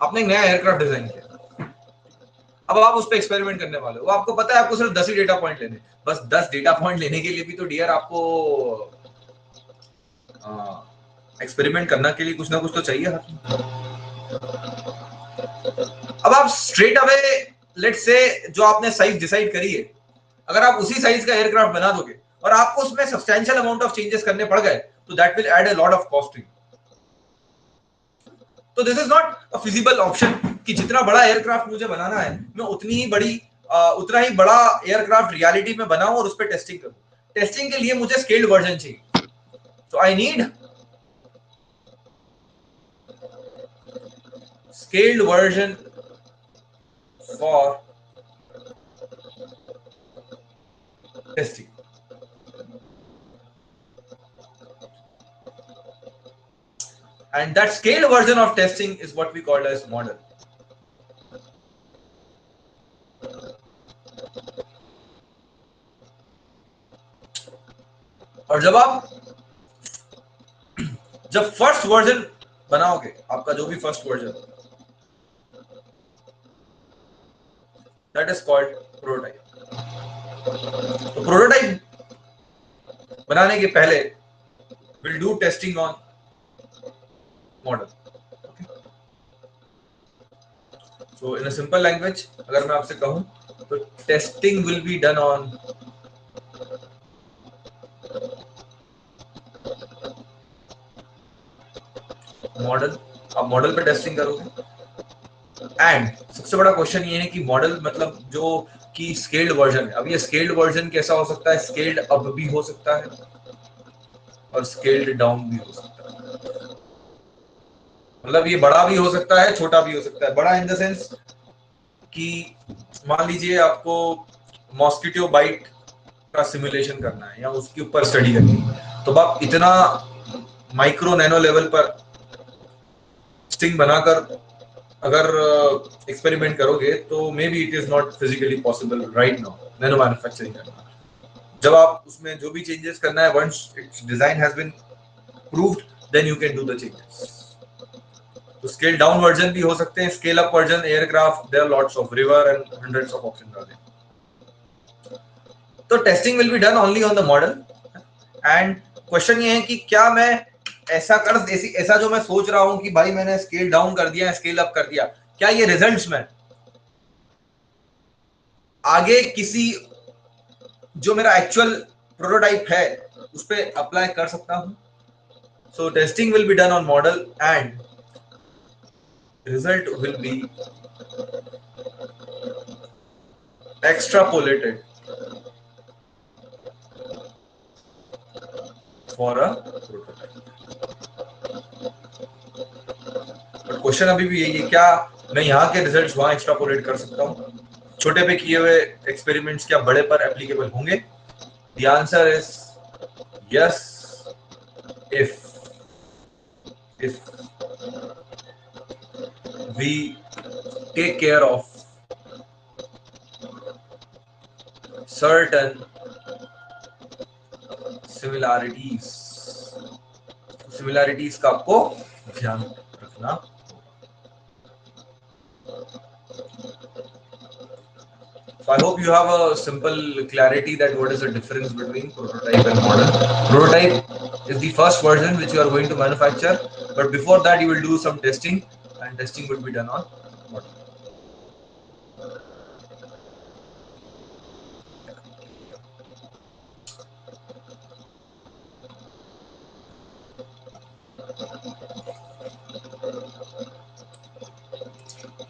आपने एक नया एयरक्राफ्ट डिजाइन किया, अब आप उस पर एक्सपेरिमेंट करने वाले हो। आपको पता है आपको सिर्फ 10 ही डेटा पॉइंट लेने, बस 10 डेटा पॉइंट लेने के लिए भी तो डियर आपको एक्सपेरिमेंट करना के लिए कुछ ना कुछ तो चाहिए हाथ में। अब आप स्ट्रेट अवे लेट्स से जो आपने साइज डिसाइड करी है, अगर आप उसी साइज का एयरक्राफ्ट बना दोगे और आपको उसमें सब्सटेंशियल अमाउंट ऑफ चेंजेस करने पड़ गए, तो that will add a lot of cost. तो this is not a feasible option कि जितना बड़ा एयरक्राफ्ट मुझे बनाना है मैं उतनी ही बड़ी उतना ही बड़ा एयरक्राफ्ट रियलिटी में बनाऊं और उस पर टेस्टिंग करूं। टेस्टिंग के लिए मुझे स्केल्ड वर्जन चाहिए। So I need scaled version for testing. And that scaled version of testing is what we call as model. और जब फर्स्ट वर्जन बनाओगे, आपका जो भी first version, that is called prototype. तो प्रोटोटाइप बनाने के पहले will do testing on model. So in a simple language अगर मैं आपसे कहूं तो testing will be done on model. आप मॉडल पे टेस्टिंग करोगे। एंड सबसे बड़ा क्वेश्चन ये है कि मॉडल मतलब जो कि स्केल्ड वर्जन है। अब ये स्केल्ड वर्जन कैसा हो सकता है, स्केल्ड अप भी हो सकता है और स्केल्ड डाउन भी हो सकता है। मतलब ये बड़ा भी हो सकता है, छोटा भी हो सकता है। बड़ा इन द सेंस कि मान लीजिए आपको मॉस्किटो बाइट का सिमुलेशन करना है या उसके ऊपर स्टडी करनी है, तो आप इतना माइक्रो नैनो लेवल पर स्टिंग बनाकर अगर एक्सपेरिमेंट करोगे तो may be it is not physically possible right now nano manufacturing करना। जब आप उसमें जो भी चेंजेस करना है, once it's design has been proved, then you can do the changes. तो स्केल डाउन वर्जन भी हो सकते हैं, scale up version aircraft, there are lots of river and hundreds of options are there. तो testing will be done only on the model. And question ये है कि क्या मैं ऐसा जो मैं सोच रहा हूं कि भाई मैंने स्केल डाउन कर दिया, स्केल अप कर दिया, क्या ये रिजल्ट्स में आगे किसी जो मेरा एक्चुअल प्रोटोटाइप है उस पर अप्लाई कर सकता हूं? सो testing will be done on model and result will be extrapolated for a prototype. But question अभी भी यही है, क्या मैं यहाँ के रिजल्ट्स वहां एक्सट्रापोलेट कर सकता हूँ? छोटे पे किए हुए एक्सपेरिमेंट्स क्या बड़े पर एप्लीकेबल होंगे? The answer is yes, if we take care of certain similarities का आपको ध्यान रखना। So I hope you have a simple clarity that what is the difference between prototype and model. Prototype is the first version which you are going to manufacture, but before that you will do some testing, and testing will be done on model.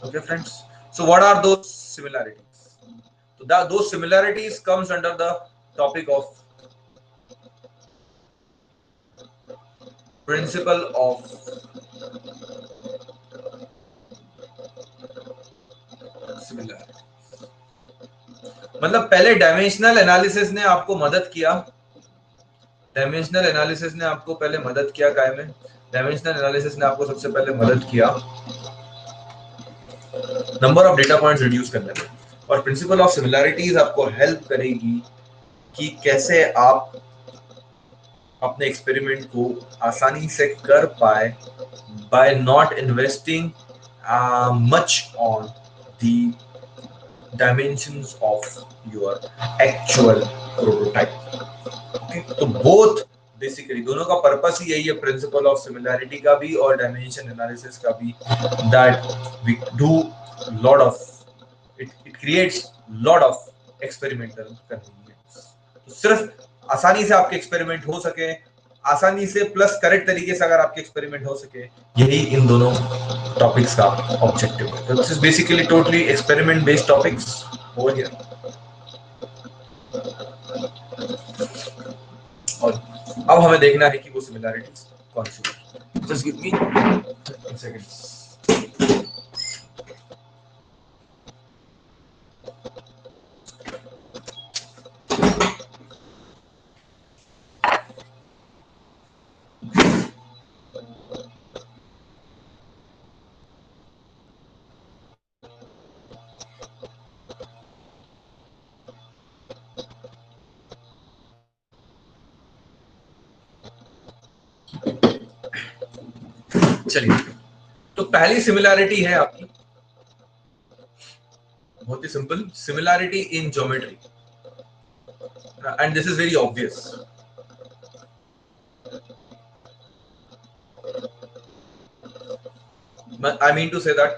Okay, friends. So what are those similarities? So those similarities comes under the topic of principle of similarity. मतलब पहले dimensional analysis ने आपको मदद किया, dimensional analysis ने आपको पहले मदद किया काय में, डायमेंशनल एनालिसिस ने आपको सबसे पहले मदद किया number of data points reduce करने में, और प्रिंसिपल ऑफ सिमिलैरिटीज आपको हेल्प करेगी कि कैसे आप अपने एक्सपेरिमेंट को आसानी से कर pi by not investing much on the dimensions of your actual prototype. Okay? तो both बेसिकली दोनों का पर्पस ही यही है, प्रिंसिपल ऑफ सिमिलैरिटी का भी और डायमेंशन एनालिसिस का भी, that we do lot of it creates lot of experimental convenience. तो सिर्फ आसानी से आपके एक्सपेरिमेंट हो सके, आसानी से प्लस करेक्ट तरीके से अगर आपके एक्सपेरिमेंट हो सके, यही इन दोनों टॉपिक्स का ऑब्जेक्टिव है। This is basically totally experiment based topics over here. और अब हमें देखना है कि वो सिमिलैरिटीज कौन सी है। Just give me 30 seconds. चलिए, तो पहली सिमिलैरिटी है आपकी बहुत ही simple, similarity in geometry, and this is very obvious. I mean to say that,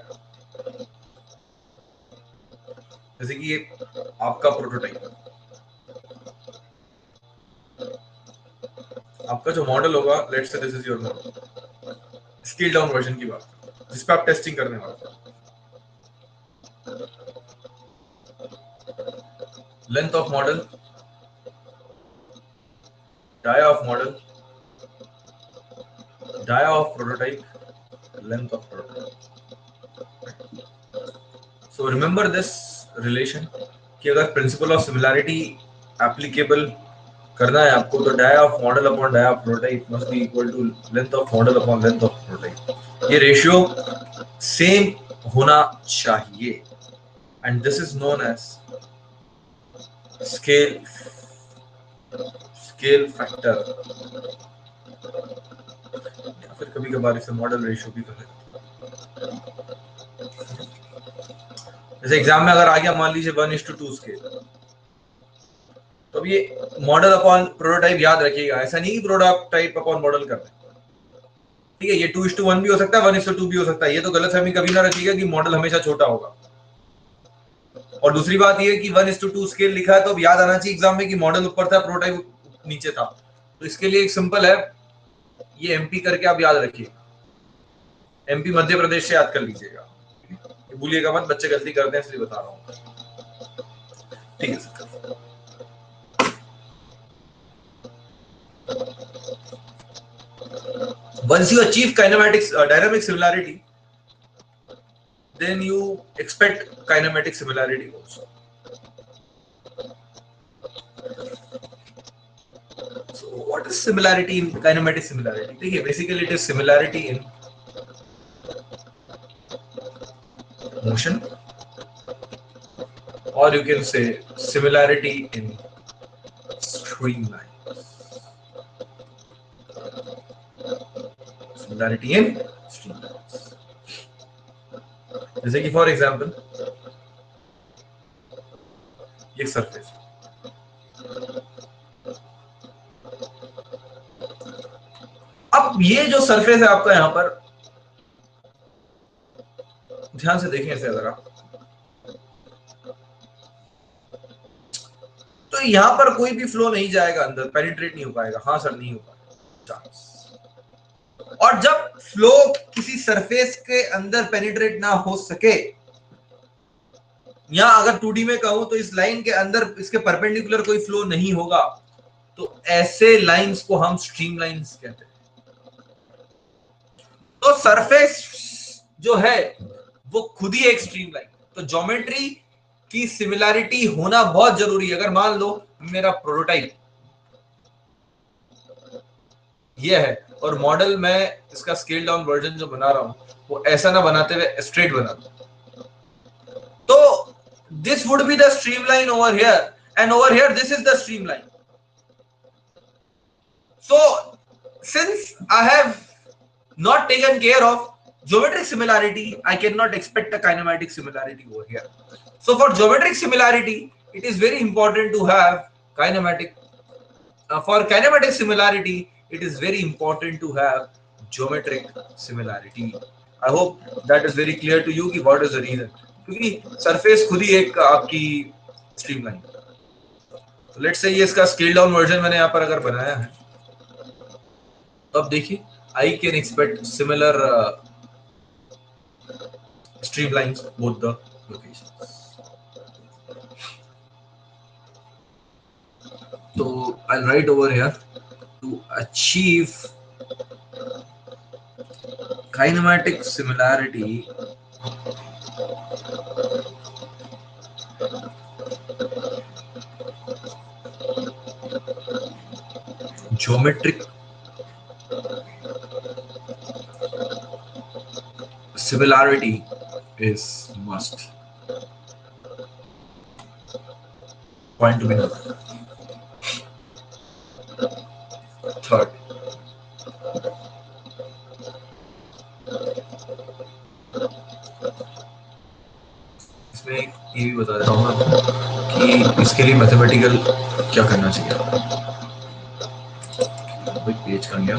जैसे कि ये आपका प्रोटोटाइप, आपका जो मॉडल होगा, let's say this is your model, scale down version की बात जिस पे आप टेस्टिंग करने वाले हैं। Length of model, dia of model, dia of prototype, length of prototype. So remember this relation कि अगर प्रिंसिपल ऑफ सिमिलैरिटी एप्लीकेबल करना है आपको, तो dia of model upon dia of prototype must be equal to length of model upon length of prototype. ये ratio same होना चाहिए, and this is known as scale factor, या फिर कभी कभार इसे मॉडल रेशियो भी कहते हैं। जैसे एग्जाम में अगर आ गया मान लीजिए 1:2 स्केल, तो ये मॉडल अपॉन प्रोटोटाइप याद रखिएगा, ऐसा नहीं कि प्रोटोटाइप अपॉन मॉडल करना है, ठीक है। ये 2:1 भी हो सकता है, 1:2 भी हो सकता है। ये तो गलतफहमी कभी ना रखिएगा कि मॉडल हमेशा छोटा होगा। और दूसरी बात ये कि 1:2 स्केल लिखा है तो अब याद आना चाहिए एग्जाम में कि मॉडल ऊपर था, प्रोटोटाइप नीचे था। तो इसके लिए एक सिंपल है, ये एमपी करके आप याद रखिए, एमपी मध्य प्रदेश से याद कर लीजिएगा, भूलिएगा मत, बच्चे गलती करते हैं इसलिए बता रहा हूँ, ठीक है। Once you achieve dynamic similarity, then you expect kinematic similarity also. So what is similarity in kinematic similarity? देखिए, basically it is similarity in motion, or you can say similarity in streamlines. Similarity in streamlines. जैसे कि for example ये surface. अब ये जो surface है आपका, यहां पर ध्यान से देखें इसे अगर आप, तो यहां पर कोई भी फ्लो नहीं जाएगा अंदर, पेनिट्रेट नहीं हो पाएगा। हाँ सर, नहीं हो पाएगा। और जब फ्लो किसी सरफेस के अंदर पेनिट्रेट ना हो सके, या अगर 2D में कहूं तो इस लाइन के अंदर इसके परपेंडिकुलर कोई फ्लो नहीं होगा, तो ऐसे लाइंस को हम स्ट्रीम लाइंस कहते हैं। तो सरफेस जो है वो खुद ही एक स्ट्रीम लाइन। तो ज्योमेट्री की सिमिलैरिटी होना बहुत जरूरी है। अगर मान लो मेरा प्रोटोटाइप ये है और मॉडल मैं इसका स्केल डाउन वर्जन जो बना रहा हूं वो ऐसा ना बनाते हुए स्ट्रेट बना दूं, तो this would be the streamline over here, and over here this is the streamline. So since I have not taken care of geometric similarity, I cannot expect a kinematic similarity over here. So for geometric similarity, it is very important to have kinematic. For kinematic similarity, it is very important to have geometric similarity. I hope that is very clear to you कि what is the reason. क्योंकि surface खुद ही एक आपकी streamline. तो let's say ये इसका scale down version मैंने यहाँ पर अगर बनाया है, तो अब देखिए I can expect similar streamlines both the locations. So I'll write over here to achieve kinematic similarity. Geometric similarity is must. Point to be noted. Third, इसमें एक ये भी बता देता हूँ मैं कि इसके लिए मैथमेटिकल क्या करना चाहिए। पेज कर लिया।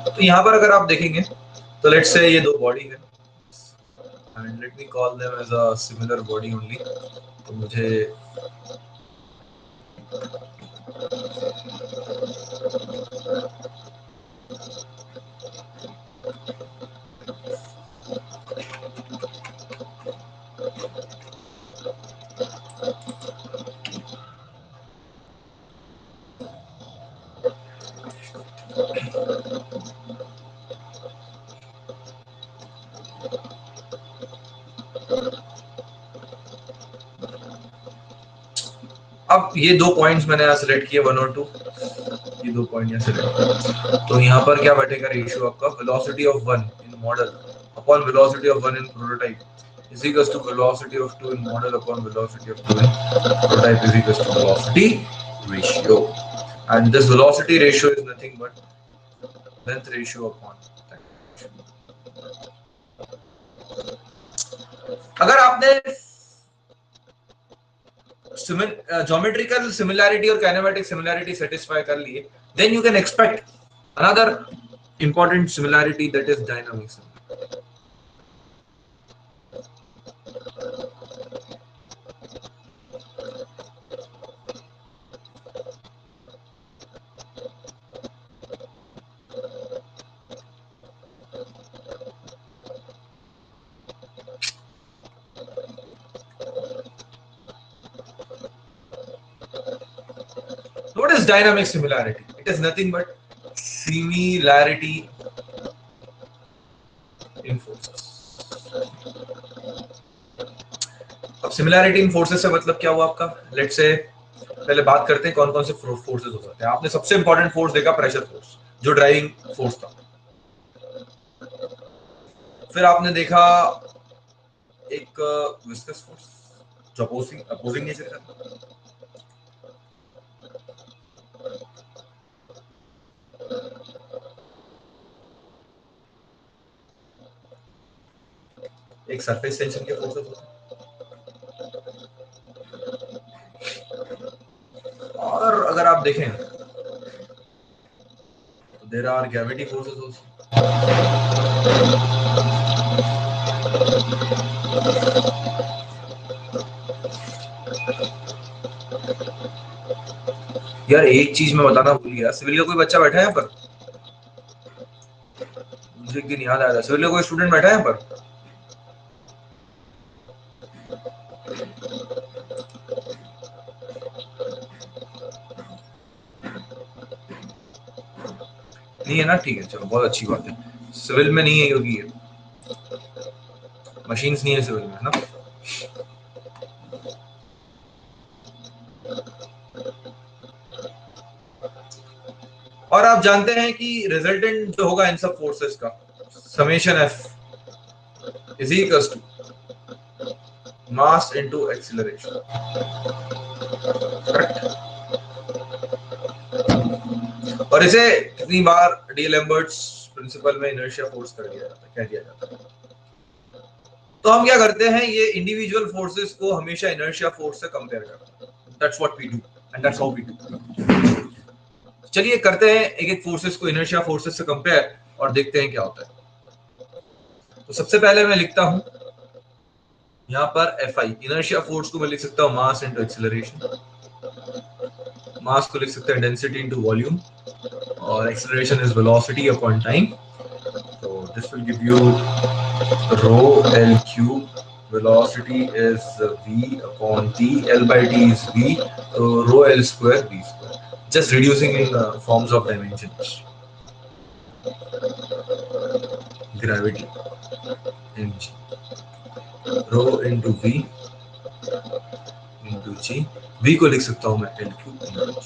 तो यहाँ पर अगर आप देखेंगे तो लेट्स से ये दो बॉडी है and let me call them as a similar body only. तो मुझे अब ये दो पॉइंट्स मैंने यहाँ सेलेक्ट किए 1 और 2, ये दो पॉइंट यहाँ सेलेक्ट। तो यहाँ पर क्या बैठेगा रेशियो आपका velocity of 1 in model upon velocity of 1 in prototype is equals to velocity of 2 in model upon velocity of 2 in prototype is equals to velocity ratio, and this velocity ratio is nothing but length ratio upon. अगर आपने geometrical similarity और kinematic similarity satisfy कर लिए, then you can expect another important similarity, that is dynamic similarity. What is dynamic similarity? It is nothing but similarity in forces. अब similarity इन forces से मतलब क्या हुआ आपका? लेट्स से पहले बात करते हैं कौन कौन से फोर्सेस हो सकते हैं। आपने सबसे इंपॉर्टेंट फोर्स देखा प्रेशर फोर्स, जो ड्राइविंग फोर्स था। फिर आपने देखा एक विस्कस फोर्स जो अपोजिंग नेचर का था। एक सरफेस टेंशन के फोर्सेस होते हैं, और अगर आप देखें तो there are gravity forces also. यार एक चीज मैं बताना भूल गया, सिविल का कोई बच्चा बैठा है यहाँ पर? मुझे एक दिन याद आया था, सिविल का कोई स्टूडेंट बैठा है यहाँ पर? नहीं है ना? ठीक है, चलो बहुत अच्छी बात है। सिविल में नहीं है क्योंकि ये मशीन्स नहीं है सिविल में, है ना? और आप जानते हैं कि रिजल्टेंट जो होगा इन सब फोर्सेस का, summation F is equals to mass into acceleration, correct? और इसे कितनी बार डी-एलेम्बर्ट्स प्रिंसिपल में इनर्शिया फोर्स कह दिया जाता है। तो हम क्या करते हैं, ये इंडिविजुअल फोर्सेस को हमेशा इनर्शिया फोर्स से कंपेयर करते हैं। That's what we do and that's how we do. चलिए करते हैं एक एक फोर्सेस को इनर्शिया फोर्सेस से कंपेयर और देखते हैं क्या होता है। तो सबसे पहले मैं लिखता हूं यहाँ पर Fi, इनर्शिया फोर्स को मैं लिख सकता हूँ मास इनटू एक्सीलरेशन। मास को लिख सकते हैं डेंसिटी इनटू वॉल्यूम, और acceleration is velocity upon time. तो this will give you rho L cube, velocity is v upon t, L by t is v, so rho L square v square, just reducing in forms of dimensions. Gravity in g, rho into v into g, v को लिख सकता हूं मैं L cube into g।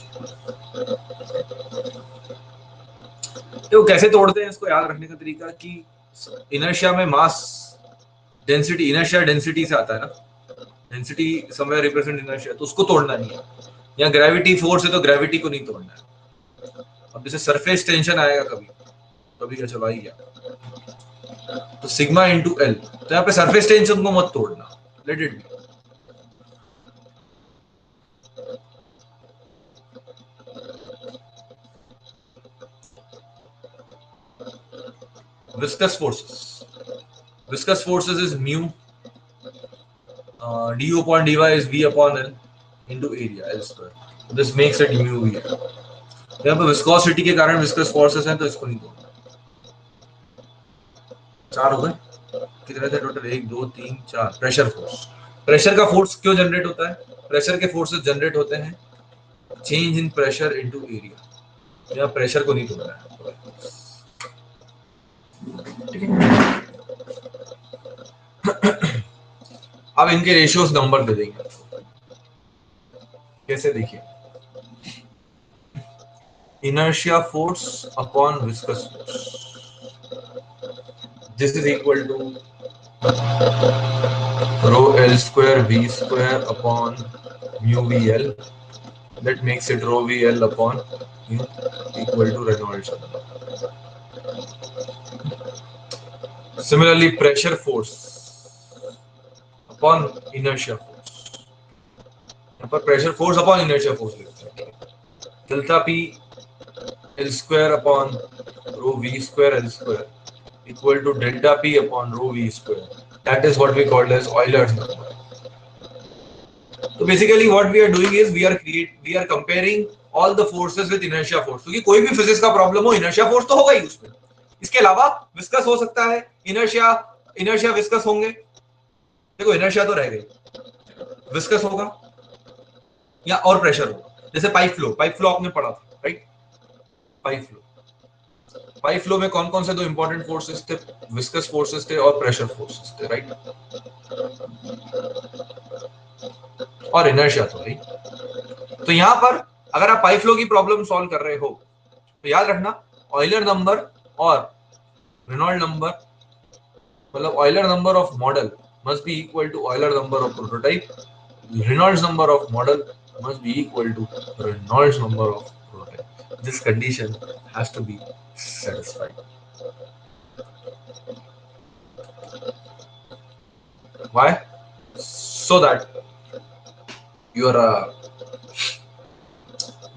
तो कैसे तोड़ते हैं इसको याद रखने का तरीका कि इनर्शिया में मास डेंसिटी, इनर्शिया डेंसिटी से आता है ना, डेंसिटी समवेयर रिप्रेजेंट इनर्शिया, तो उसको तोड़ना नहीं है। या ग्रेविटी फोर्स है तो ग्रेविटी को नहीं तोड़ना है। अब जैसे सरफेस टेंशन आएगा कभी कभी, क्या चलो आई गया, तो सिग्मा इंटू एल, तो यहाँ पे सरफेस टेंशन को मत तोड़ना, let it be. Viscous forces is mu, du upon dy is v upon l into area l square, so this makes it mu v। यहाँ पे विस्कोसिटी के कारण विस्कस फोर्सेस हैं तो इसको नहीं तोड़ना। 4 हो गए, कितने थे टोटल? 1 2 3 4। प्रेशर फोर्स, प्रेशर का फोर्स क्यों जनरेट होता है? प्रेशर के फोर्सेस जनरेट होते हैं change in pressure into area. यहाँ प्रेशर को नहीं तोड़ना है, ठीक है? अब इनके रेशियोस नंबर दे देंगे, कैसे देखिए, inertia force upon viscous force, this is equal to rho L square v square upon mu vl, that makes it rho vl upon mu equal to Reynolds number. Similarly, pressure force upon inertia force, यहाँ पर pressure force upon inertia force लिखते हैं, delta p L square upon rho v square L square equal to delta p upon rho v square. That is what we call as Euler's number. So basically what we are doing is we are comparing all the forces with inertia force, क्योंकि कोई भी physics का problem हो inertia force तो होगा ही उसमें। इसके अलावा विस्कस हो सकता है, इनर्शिया विस्कस होंगे। देखो इनर्शिया तो रह गई, विस्कस होगा या और प्रेशर होगा। जैसे पाइप फ्लो आपने पढ़ा था, right? Pipe flow pipe flow में कौन कौन से दो इंपॉर्टेंट फोर्सेस थे? विस्कस फोर्सेस थे और प्रेशर फोर्सेस थे, राइट? और इनर्शिया तो भाई। तो यहां पर अगर आप पाइप फ्लो की प्रॉब्लम सॉल्व कर रहे हो तो याद रखना ऑयलर नंबर और रेनॉल्ड नंबर, मतलब Euler number of model must be equal to Euler number of prototype. Reynolds number of model must be equal to Reynolds number of prototype. This condition has to be satisfied. Why? So that your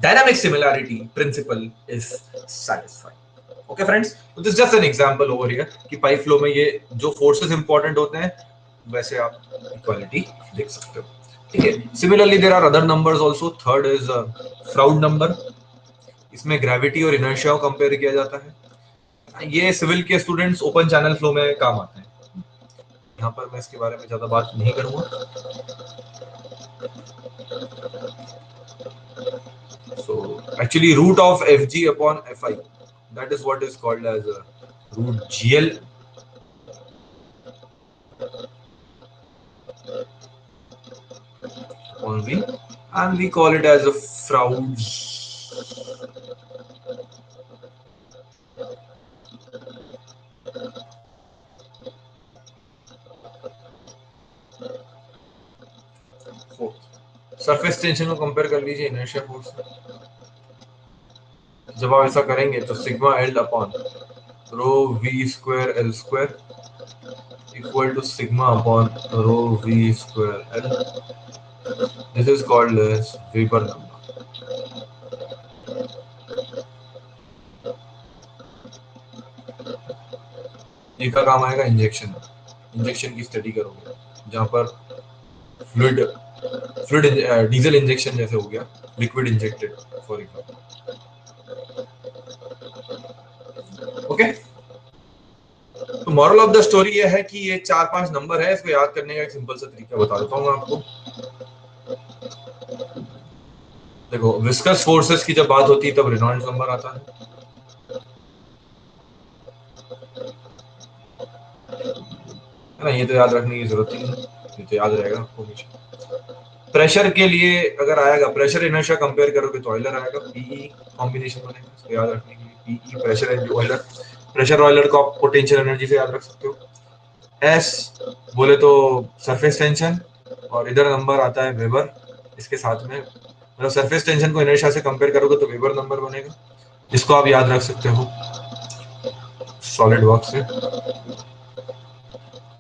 dynamic similarity principle is satisfied. Okay friends, so this is just an example over here कि pipe flow में ये जो forces important होते हैं वैसे आप equality देख सकते हो, ठीक है। Similarly there are other numbers also. Third is Froude number. इसमें ग्रेविटी और इनर्शिया को कंपेयर किया जाता है। ये सिविल के स्टूडेंट्स ओपन चैनल फ्लो में काम आते हैं। यहाँ पर मैं इसके बारे में ज्यादा बात नहीं करूंगा। So actually root of Fg upon Fi, that is what is called as root GL upon V, and we call it as a Froude's force. Surface tension को कंपेयर कर लीजिए इनर्शिया फोर्स से। जब आप ऐसा करेंगे तो sigma L upon rho V square L square equal to sigma upon rho V square L. This is called as Weber number. ये का काम आएगा इंजेक्शन। इंजेक्शन की स्टडी करोगे जहां पर फ्लूइड डीजल इंजेक्शन जैसे हो गया, liquid injected for example. Okay, तो मॉरल ऑफ द स्टोरी ये है कि ये 4-5 नंबर है, इसको याद करने का एक सिंपल सा तरीका बता देता हूँ मैं आपको। देखो विस्कस फोर्सेस की जब बात होती है तब रेनॉल्ड्स नंबर आता है ना, ये तो याद रखने की जरूरत ही नहीं, ये तो याद रहेगा आपको हमेशा। प्रेशर के लिए अगर आएगा, प्रेशर इनर्शिया कंपेयर करोगे तो ऑयलर आएगा, पीई कॉम्बिनेशन बनेगा। इसको याद रखने के लिए PE pressure and Euler, pressure Euler को आप पोटेंशियल एनर्जी से याद रख सकते हो। एस बोले तो सरफेस टेंशन, और इधर नंबर आता है वेबर इसके साथ में, मतलब सरफेस टेंशन को इनर्शिया से कंपेयर करोगे तो वेबर नंबर बनेगा। इसको आप याद रख सकते हो सॉलिड वर्क से।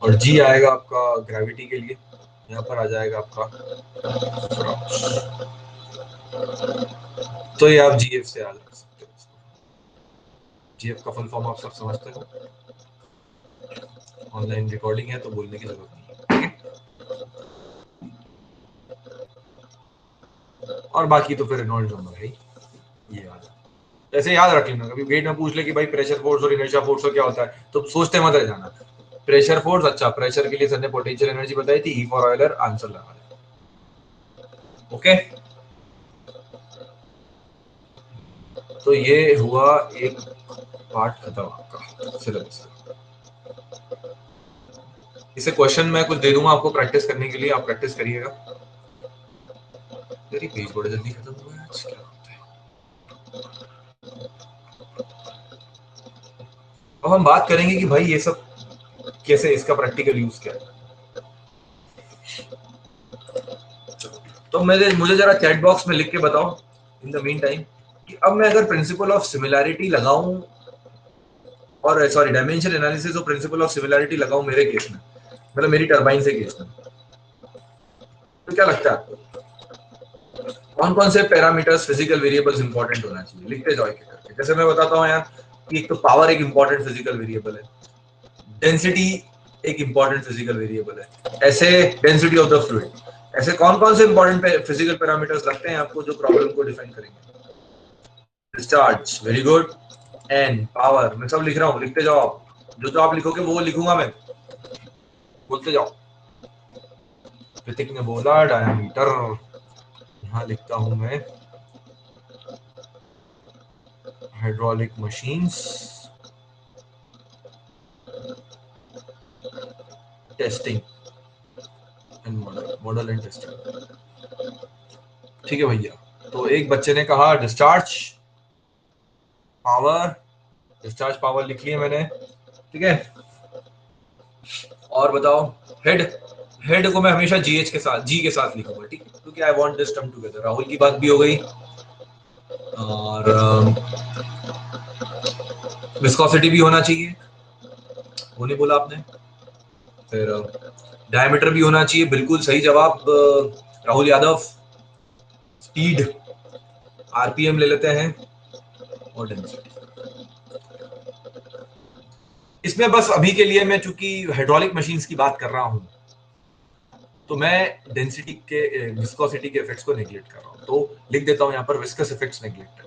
और जी आएगा आपका ग्रेविटी के लिए, यहाँ पर आ जाएगा आपका। तो ये आप जीएफ से याद रख सकते हो। जीएफ का फुल फॉर्म आप सब समझते हो, ऑनलाइन रिकॉर्डिंग है तो बोलने की जरूरत नहीं है। और बाकी तो फिर रेनॉल्ड्स नंबर है, ये याद है। ऐसे याद रख लेना, कभी वेट में पूछ ले कि भाई प्रेशर फोर्स और इनर्शिया फोर्स का क्या होता है तो सोचते मत रह जाना। प्रेशर फोर्स, अच्छा प्रेशर के लिए सर ने पोटेंशियल एनर्जी बताई थी, ई फॉर ऑयलर, आंसर लगा दे। ओके, तो ये हुआ एक पार्ट खत्म आपका सिलेबस। इसे क्वेश्चन मैं कुछ दे दूंगा आपको प्रैक्टिस करने के लिए, आप प्रैक्टिस करिएगा। तेरी पेज बड़े जल्दी खत्म हुआ है आज, क्या होता है। अब हम बात करेंगे कि भाई ये सब कैसे, इसका प्रैक्टिकल यूज क्या है। तो मुझे जरा चैट बॉक्स में लिख के बताओ इन द मीन टाइम कि अब मैं अगर प्रिंसिपल ऑफ सिमिलैरिटी लगाऊं, और सॉरी डायमेंशन एनालिसिस और प्रिंसिपल ऑफ सिमिलैरिटी लगाऊं मेरे केस में, मतलब मेरी टरबाइन से केस में, तो क्या लगता है आपको कौन कौन से पैरामीटर्स फिजिकल वेरिएबल्स इंपॉर्टेंट होना चाहिए? लिखते जाओ एक एक करके। जैसे मैं बताता हूँ यार कि एक तो पावर एक इंपॉर्टेंट फिजिकल वेरिएबल है, डेंसिटी एक इंपॉर्टेंट फिजिकल वेरिएबल है, ऐसे डेंसिटी ऑफ द फ्लूइड, ऐसे कौन कौन से इंपॉर्टेंट फिजिकल पैरामीटर्स लगते हैं आपको जो प्रॉब्लम को डिफाइन करेंगे? Discharge, very good. N, power, मैं सब लिख रहा हूँ, लिखते जाओ आप, जो जो आप लिखोगे वो लिखूंगा मैं, बोलते जाओ। ऋतिक ने बोला डायमीटर, यहाँ लिखता हूं मैं hydraulic machines, testing and model and testing. ठीक है भैया, तो एक बच्चे ने कहा डिस्चार्ज पावर लिख लिया मैंने, ठीक है। और बताओ, हेड को मैं हमेशा जीएच के साथ, जी के साथ लिखूंगा, ठीक है, क्योंकि I want this term together. Rahul की बात भी हो गई, और विस्कोसिटी भी होना चाहिए, वो नहीं बोला आपने। फिर डायमीटर भी होना चाहिए, बिल्कुल सही जवाब राहुल यादव। स्पीड आरपीएम ले लेते हैं, और डेंसिटी। इसमें बस अभी के लिए मैं चूंकि हाइड्रोलिक मशीन्स की बात कर रहा हूं, तो मैं डेंसिटी के विस्कोसिटी के इफेक्ट्स को नेग्लेक्ट कर रहा हूं, तो लिख देता हूं यहां पर विस्कस इफेक्ट्स नेग्लेक्टेड।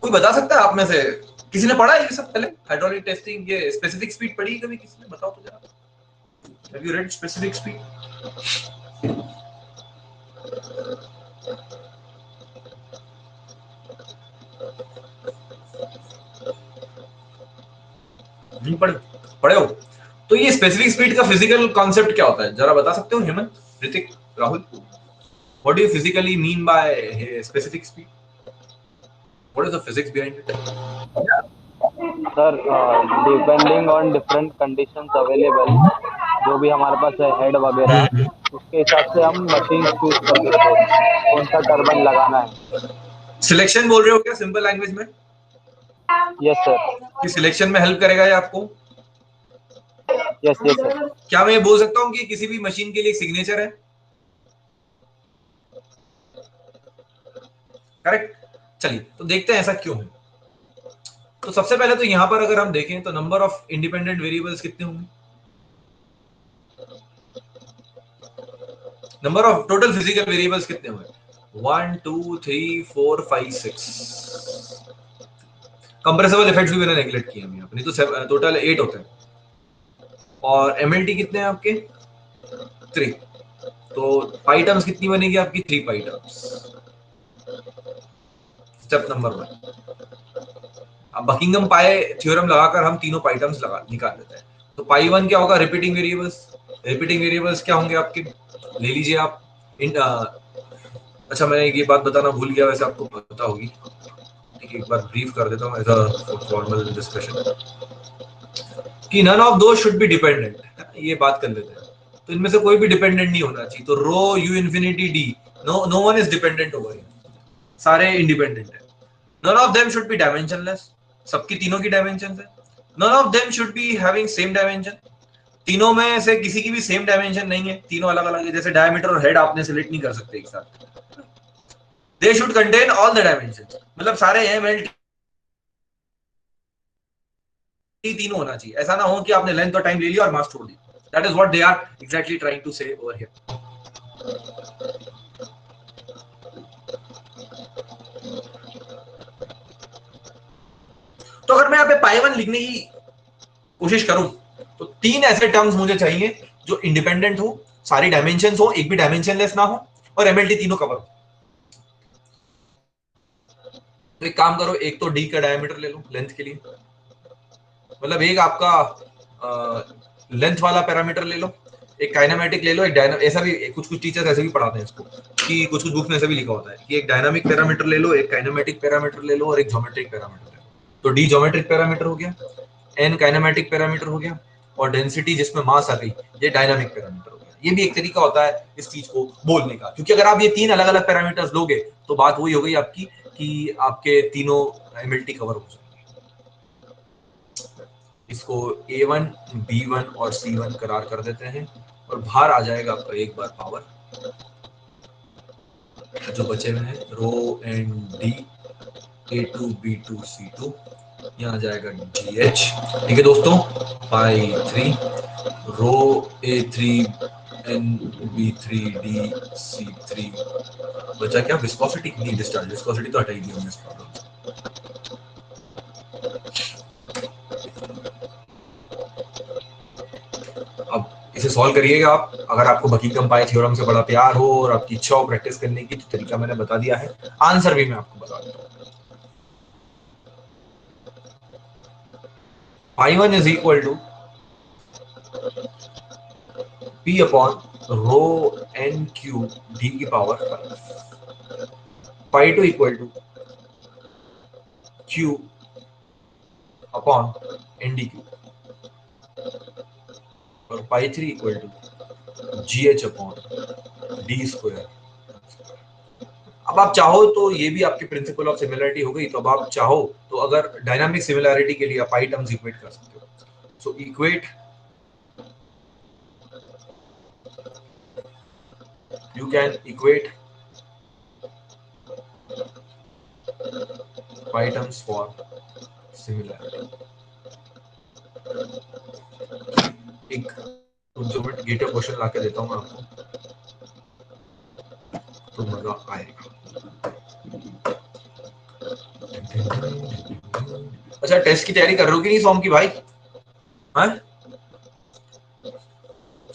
कोई बता सकता है आप में से, किसी ने पढ़ा है ये सब पहले? हाइड्रोलिक टेस्टिंग, ये स्पेसिफिक स्पीड पढ़ी कभी किसी ने? बताओ तो जरा, have you read specific speed? नहीं पढ़े हो? तो ये स्पेसिफिक स्पीड का फिजिकल कॉन्सेप्ट क्या होता है, जरा बता सकते हो Hemant, Hrithik, Rahul? What do you physically mean by specific speed? What is the physics behind it? Sir depending on different conditions available, जो भी हमारे पास है हेड वगैरह है, उसके हिसाब से हम मशीन चूज कर सकते हैं कौन सा टर्बाइन लगाना है। सिलेक्शन बोल रहे हो क्या सिंपल लैंग्वेज में? Yes sir. कि सिलेक्शन में हेल्प करेगा ये आपको? Yes yes sir. क्या मैं ये बोल सकता हूँ कि किसी भी मशीन के लिए एक सिग्नेचर है? करेक्ट। चलिए, तो देखते हैं ऐसा क्यों है। तो सबसे पहले तो यहां पर अगर हम देखें तो नंबर ऑफ इंडिपेंडेंट वेरिएबल्स कितने होंगे? Number of total physical variables कितने हुए? 1 2 3 4 5 6। कंप्रेसिबल इफेक्ट्स भी मैंने नेगलेक्ट किए हैं यहाँ पे, नहीं तो टोटल 8 होते हैं। और एमएलटी कितने हैं आपके? 3। तो पाई टर्म्स कितनी बनेगी आपकी? 3 पाई टर्म्स। Step number 1। अब बकिंगम पाई थ्योरम लगाकर हम तीनों पाई टर्म्स निकाल देते हैं। तो पाई 1 क्या होगा? रिपीटिंग वेरिएबल्स क्या होंगे आपके? ले लीजिए आप। अच्छा, मैं ये बात बताना भूल गया, वैसे आपको पता होगी, ठीक है, एक बार ब्रीफ कर देता हूँ एज अ फॉर्मल डिस्कशन, कि नन ऑफ दो शुड बी डिपेंडेंट। ये बात कर लेते हैं। तो इनमें से कोई भी डिपेंडेंट नहीं होना चाहिए। तो rho U infinity D, no one is dependent over here, सारे इंडिपेंडेंट है। None of them should be dimensionless, सबकी तीनों की डायमेंशन है। None of them should be having same dimension, तीनों में से किसी की भी सेम डायमेंशन नहीं है, तीनों अलग अलग है। जैसे डायमीटर और हेड आपने सिलेक्ट नहीं कर सकते एक साथ। दे should contain all the dimension, मतलब सारे एमएलटी तीनों होना चाहिए। ऐसा ना हो कि आपने लेंथ और टाइम ले लिया और मास छोड़ दी। That is what they are exactly trying to say over here. तो अगर मैं यहाँ पे पाई 1 लिखने की कोशिश करूं, तो 3 ऐसे टर्म्स मुझे चाहिए जो इंडिपेंडेंट हो, सारी डायमेंशंस हो, एक भी डायमेंशनलेस ना हो, और एमएलटी तीनों कवर हो। तो एक काम करो, एक तो डी का डायमीटर ले लो लेंथ के लिए, मतलब एक आपका लेंथ वाला पैरामीटर ले लो, एक काइनेमेटिक ले लो, एक ऐसा भी कुछ टीचर्स ऐसे भी पढ़ाते हैं इसको, कि कुछ बुक्स में ऐसा भी लिखा होता है कि एक डायनामिक पैरामीटर ले लो, एक काइनेमेटिक पैरामीटर ले लो, और एक ज्योमेट्रिक पैरामीटर ले लो। तो डी ज्योमेट्रिक पैरामीटर हो गया, एन काइनेमेटिक पैरामीटर हो गया, और डेंसिटी जिसमें मास आ गई, ये डायनामिक पैरामीटर हो गया। ये भी एक तरीका होता है इस चीज को बोलने का, क्योंकि अगर आप ये 3 अलग अलग पैरामीटर्स लोगे तो बात वही हो गई आपकी कि आपके तीनों एमएलटी कवर हो जाएंगे। इसको A1, B1 और C1 करार कर देते हैं, और बाहर आ जाएगा आपका एक बार पावर जो बचे हुए हैं row and D, A2 B2 C2, यहाँ जाएगा GH। ठीक है दोस्तों, पाई 3 रो A3 N B3 D C3 बचा क्या? विस्कोसिटी नहीं, डिस्चार्ज विस्कोसिटी तो हटा ही दी हमने इस प्रॉब्लम से। अब इसे सॉल्व करिएगा आप, अगर आपको बकिंगम पाई थ्योरम से बड़ा प्यार हो और आपकी इच्छा हो प्रैक्टिस करने की, तो तरीका मैंने बता दिया है, आंसर भी मैं आपको बता देता हूँ। Pi 1 is equal to P upon rho N Q D की power 5, pi 2 equal to Q upon N D Q, और pi 3 equal to G H upon D square. अब आप चाहो तो ये भी आपकी प्रिंसिपल ऑफ सिमिलरिटी हो गई, तो अब आप चाहो तो अगर डायनामिक सिमिलरिटी के लिए आप पाई टर्म्स इक्वेट कर सकते हो। सो equate, you can equate pi terms for similarity। एक 2 मिनट गेट क्वेश्चन ला के देता हूँ मैं आपको, तो मजा आएगा। अच्छा, टेस्ट की तैयारी कर रहे हो कि नहीं सॉम की भाई? हाँ,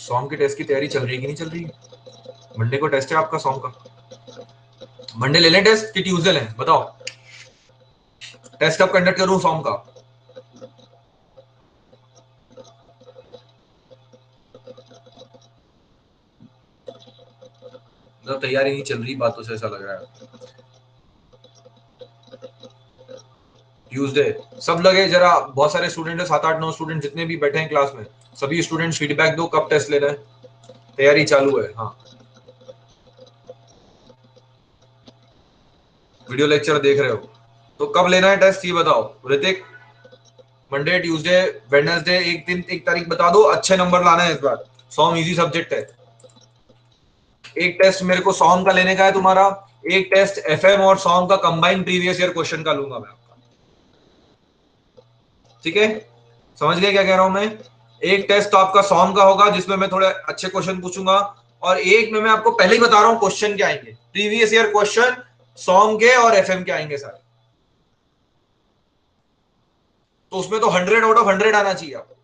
सॉम के टेस्ट की तैयारी चल रही है कि नहीं चल रही है? मंडे को टेस्ट है आपका सॉम का। मंडे ले लें टेस्ट कि ट्यूसडे लें, बताओ। टेस्ट कब कंडक्ट करूं सॉम का? मतलब तैयारी नहीं चल रही, बातों से ऐसा लग रहा है। ट्यूसडे सब लगे जरा, बहुत सारे स्टूडेंट है, 7 8 9 स्टूडेंट जितने भी बैठे हैं क्लास में, सभी स्टूडेंट्स फीडबैक दो कब टेस्ट लेना है। तैयारी चालू है। हाँ, वीडियो लेक्चर देख रहे हो तो कब लेना है टेस्ट ये बताओ। ऋतिक, मंडे ट्यूसडे वेडनेसडे, एक दिन एक तारीख बता दो, अच्छे नंबर लाना है इस बार। सॉम इजी सब्जेक्ट है। एक टेस्ट मेरे को सॉम का लेने का है तुम्हारा, एक टेस्ट एफएम और सॉम का कंबाइंड प्रीवियस ईयर क्वेश्चन का लूंगा मैं आपका। ठीक है, समझ गए क्या कह रहा हूं मैं? एक टेस्ट तो आपका सॉम का होगा जिसमें मैं थोड़े अच्छे क्वेश्चन पूछूंगा, और एक में मैं आपको पहले ही बता रहा हूं क्वेश्चन क्या आएंगे, प्रीवियस ईयर क्वेश्चन सॉम के और एफएम के आएंगे सारे। तो उसमें तो 100 आउट ऑफ 100 आना चाहिए आपको,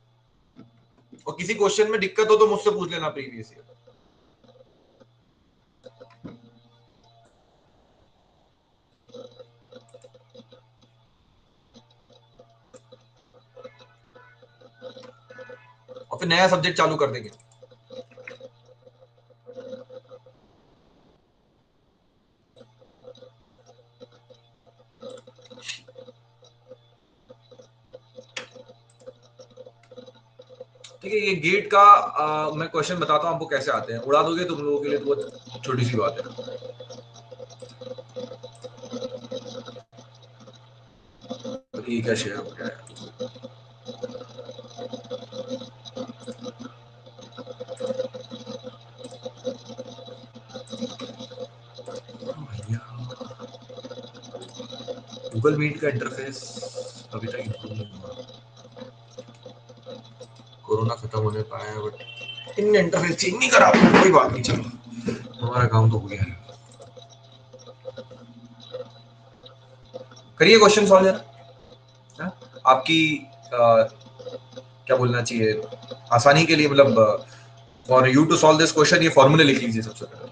और किसी क्वेश्चन में दिक्कत हो तो मुझसे पूछ लेना प्रीवियस ईयर। और फिर नया सब्जेक्ट चालू कर देंगे। ठीक है, ये गेट का मैं क्वेश्चन बताता हूँ आपको कैसे आते हैं, उड़ा दोगे तुम लोगों के लिए तो बहुत छोटी सी बात है। तो ये क्या शेयर हो गया है? गूगल मीट का इंटरफेस अभी तक इम्प्रूव नहीं हुआ, कोरोना खत्म होने पाया है, बट इनने इंटरफेस चेंज नहीं करा। कोई बात नहीं, चलो हमारा काम तो हो गया है। करिए क्वेश्चन सॉल्व जरा। हाँ? आपकी क्या बोलना चाहिए, आसानी के लिए, मतलब for you to solve this question ये फॉर्मूले लिख लीजिए सबसे पहले।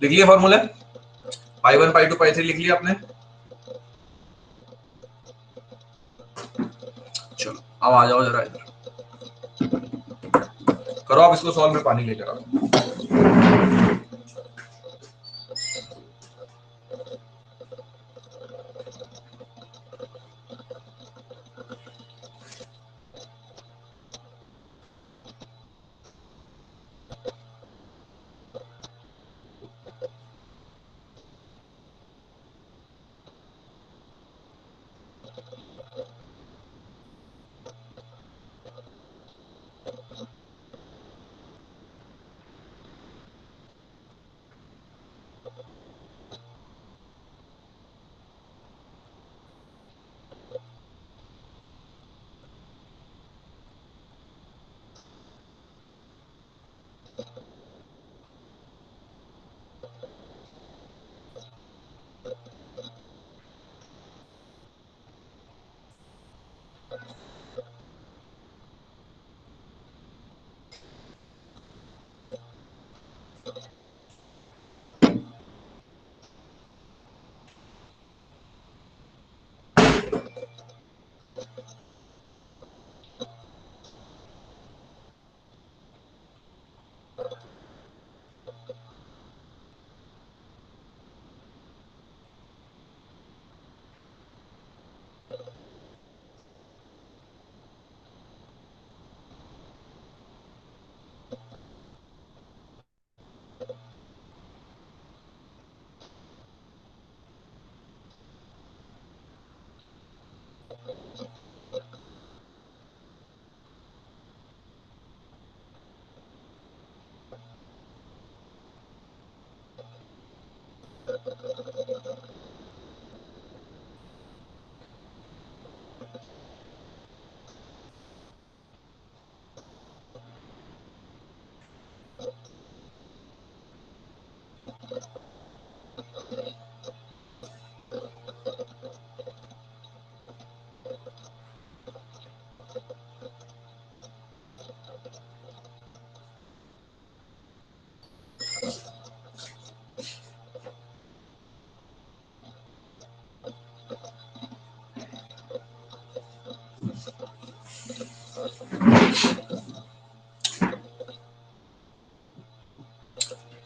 लिख लिया फॉर्मूला? पाई 1 पाई 2 पाई 3 लिख लिया आपने? चलो अब आ जाओ जरा इधर, करो आप इसको सॉल्व में पानी लेकर आओ।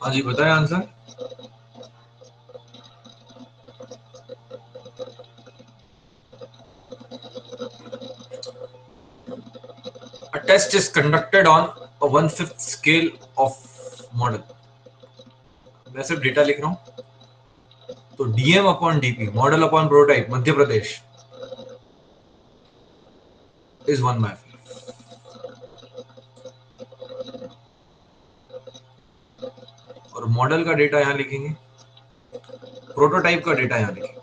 हाँ जी, बताएं answer. A test is conducted on a 1/5 scale of model. मैं सिर्फ डेटा लिख रहा हूं। तो DM upon DP, model upon prototype, Madhya Pradesh is 1/5। और मॉडल का डेटा यहां लिखेंगे, प्रोटोटाइप का डेटा यहां लिखेंगे।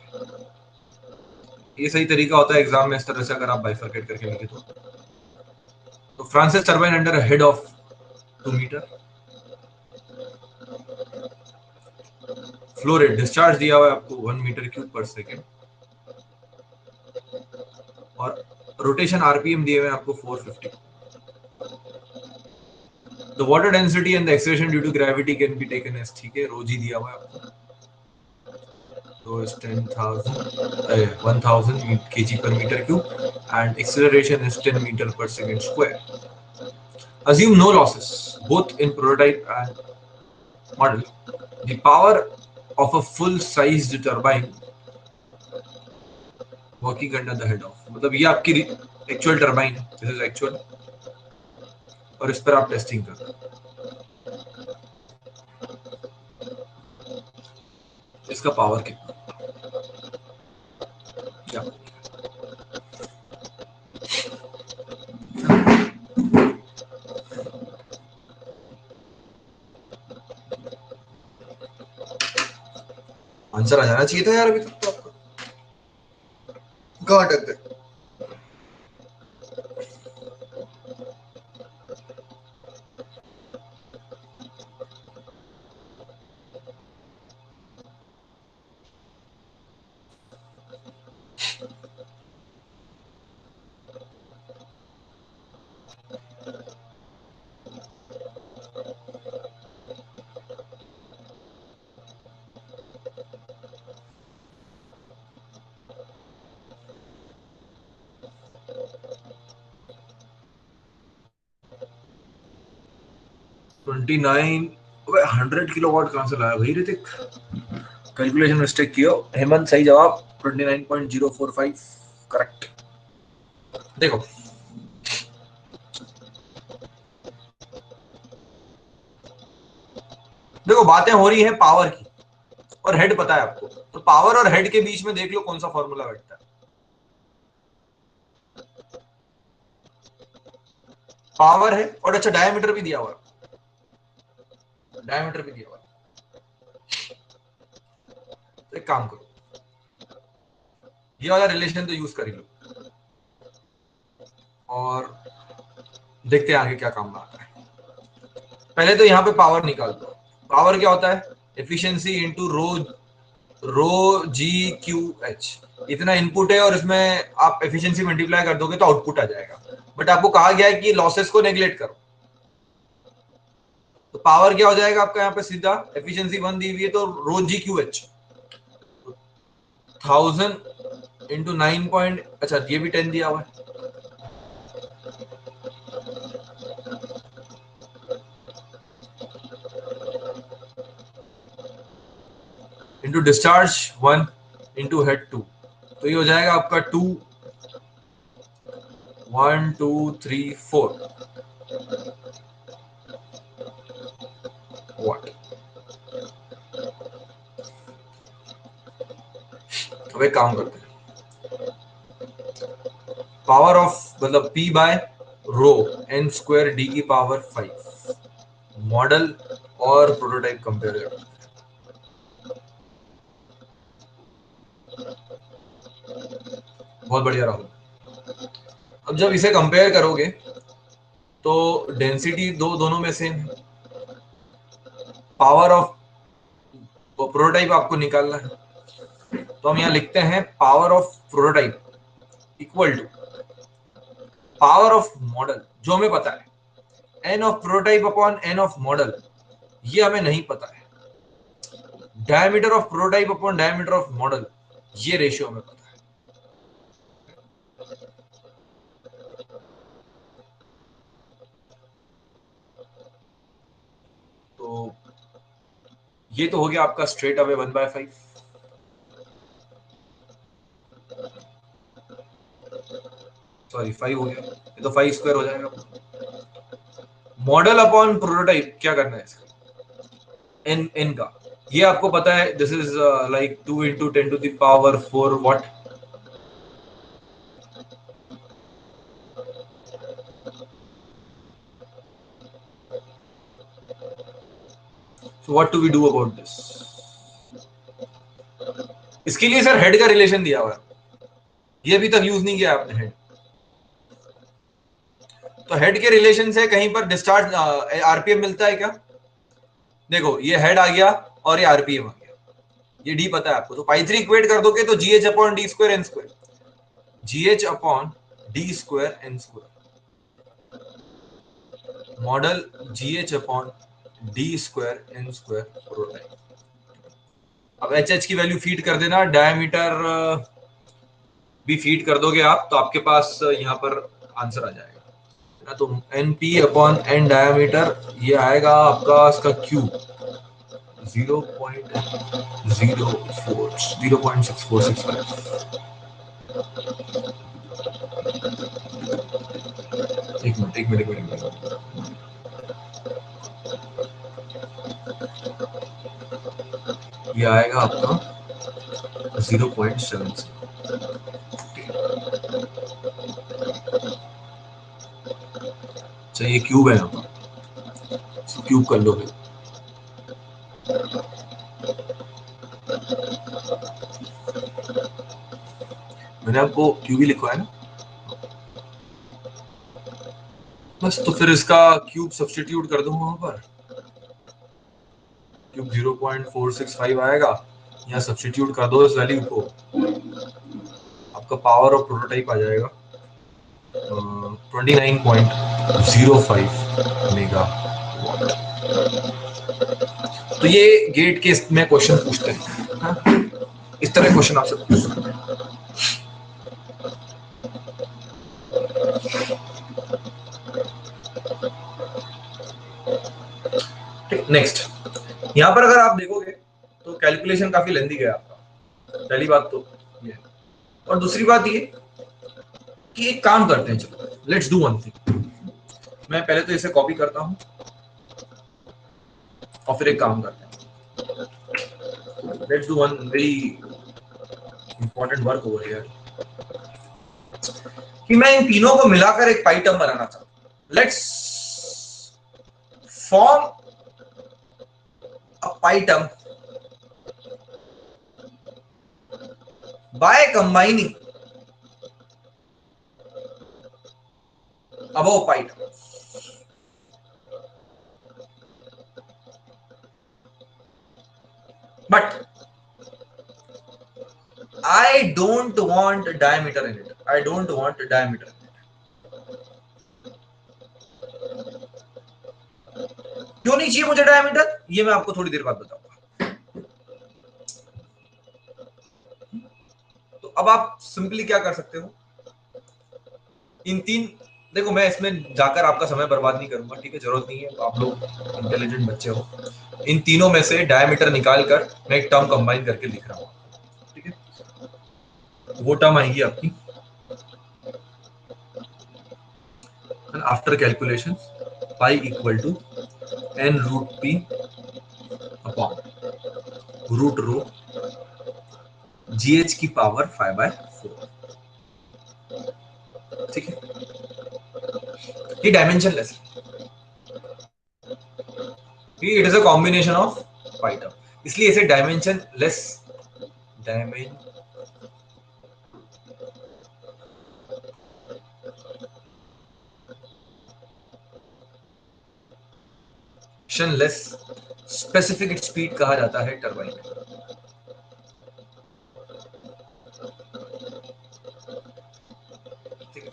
ये सही तरीका होता है एग्जाम में, इस तरह से अगर आप बाइफरकेट करके लिखे तो Francis turbine under head of 2 metre. Flow rate discharge दिया हुआ है आपको 1 मीटर क्यूब पर सेकेंड, और रोटेशन आरपीएम दिए हुए हैं आपको 450। The water density and the acceleration due to gravity can be taken as, ठीक है, रो जी दिया हुआ है आपको, तो is 1000 kg per meter cube and acceleration is 10 meter per second square. Assume no losses both in prototype and model. The power of a full sized turbine working under the head of, मतलब ये आपकी actual turbine है, this is actual, और इस पर आप testing कर रहे हैं। इसका पावर कितना, क्या आंसर आ जाना चाहिए था यार अभी तक तो आपको, कहाँ अटक गए। ट्वेंटी नाइन 100 किलोवाट कहां से लाया भाई ऋतिक, कैलकुलेशन मिस्टेक किया। हेमंत सही जवाब 29.045 करेक्ट। देखो देखो बातें हो रही है पावर की, और हेड पता है आपको, तो पावर और हेड के बीच में देख लो कौन सा फॉर्मूला बैठता है। पावर है, और अच्छा डायमीटर भी दिया हुआ है, डायमीटर भी दिया हुआ है। तो एक काम करो, ये वाला रिलेशन तो यूज कर ही लो, और देखते हैं आगे क्या काम में आता है। पहले तो यहाँ पे पावर निकाल दो। पावर क्या होता है, एफिशिएंसी इनटू रो जी क्यू एच। इतना इनपुट है और इसमें आप एफिशिएंसी मल्टीप्लाई कर दोगे तो आउटपुट आ जाएगा, बट आपको कहा गया है कि लॉसेस को नेग्लेक्ट करो। तो पावर क्या हो जाएगा आपका यहाँ पे सीधा, एफिशिएंसी 1 दी हुई है तो rho G Q H 1000 into 9 point, अच्छा ये भी 10 दिया हुआ है, इंटू डिस्चार्ज 1 इंटू हेड 2, तो ये हो जाएगा आपका 2 1 2 3 4 वाट। अब एक काम करते हैं, पावर ऑफ मतलब P बाय रो n स्क्वायर डी की पावर 5, मॉडल और प्रोटोटाइप कंपेयर करते हैं। बहुत बढ़िया राहुल। अब जब इसे कंपेयर करोगे तो डेंसिटी दोनों में सेम है, पावर ऑफ प्रोटोटाइप आपको निकालना है, तो हम यहाँ लिखते हैं power of prototype equal to power of model, जो हमें पता है N of prototype upon N of model, ये हमें नहीं पता है। Diameter of prototype upon diameter of model, ये रेशियो हमें पता है। तो ये तो हो गया आपका स्ट्रेट अवे 1/5, सॉरी 5 हो गया, ये तो 5 स्क्वायर हो जाएगा। मॉडल अपॉन प्रोटोटाइप क्या करना है इसका, एन एन का, ये आपको पता है, this is like 2 into 10 to the power 4 watt. So what do we do about this, इसके लिए सर हेड का रिलेशन दिया हुआ है, ये अभी तक यूज नहीं किया आपने हेड। तो हेड के रिलेशन से कहीं पर डिस्चार्ज आरपीएम मिलता है क्या, देखो ये हेड आ गया और ये आरपीएम आ गया, ये डी पता है आपको, तो पाई 3 इक्वेट कर दोगे तो GH upon D square N square, GH upon D square N square, model GH upon D square N square prototype. अब एच एच की वैल्यू फीड कर देना, डायमीटर भी फीड कर दोगे आप, तो आपके पास यहाँ पर आंसर आ जाएगा ना, तो N P upon N diameter, ये आएगा आपका इसका क्यूब 0.6465। एक मिनट, ये आएगा आपका 0.7। अच्छा ये क्यूब है यहाँ पर, क्यूब कर लो फिर, मैंने आपको क्यूब ही लिखवाया ना बस, तो फिर इसका क्यूब सब्स्टिट्यूट कर दूंगा वहां पर, क्यूब 0.465 आएगा, यहाँ सब्स्टिट्यूट कर दो इस वैल्यू को, आपका पावर ऑफ प्रोटोटाइप आ जाएगा 29.05 मेगा। तो ये गेट के में क्वेश्चन पूछते हैं, हाँ? इस तरह क्वेश्चन आपसे पूछ सकते हैं। ठीक, नेक्स्ट, यहाँ पर अगर आप देखोगे तो कैलकुलेशन काफी लेंदी गया आपका, पहली बात तो ये, और दूसरी बात ये कि एक काम करते हैं, चलो लेट्स डू वन थिंग, मैं पहले तो इसे कॉपी करता हूँ और फिर एक काम करते हैं, let's do one very important work over here, कि मैं इन तीनों को मिलाकर एक पाई टर्म बनाना चाहता हूं। Let's form a pi term by combining above pi term. But I don't want diameter in it. I don't want diameter. क्यों नहीं चाहिए मुझे डायमीटर, ये मैं आपको थोड़ी देर बाद बताऊंगा। तो अब आप सिंपली क्या कर सकते हो, इन तीन, देखो मैं इसमें जाकर आपका समय बर्बाद नहीं करूंगा, ठीक है, जरूरत नहीं है, आप लोग इंटेलिजेंट बच्चे हो। इन तीनों में से डायमीटर निकाल कर मैं एक टर्म कंबाइन करके लिख रहा हूँ, ठीक है। वो टर्म आएगी आपकी, after calculation pi equal to N root P upon root rho GH की पावर 5/4, ठीक है। ये dimensionless, it is a combination of pi term, इसलिए इसे डायमेंशनलेस, डायमेंशनलेस स्पेसिफिक स्पीड कहा जाता है टरबाइन में। ठीक है।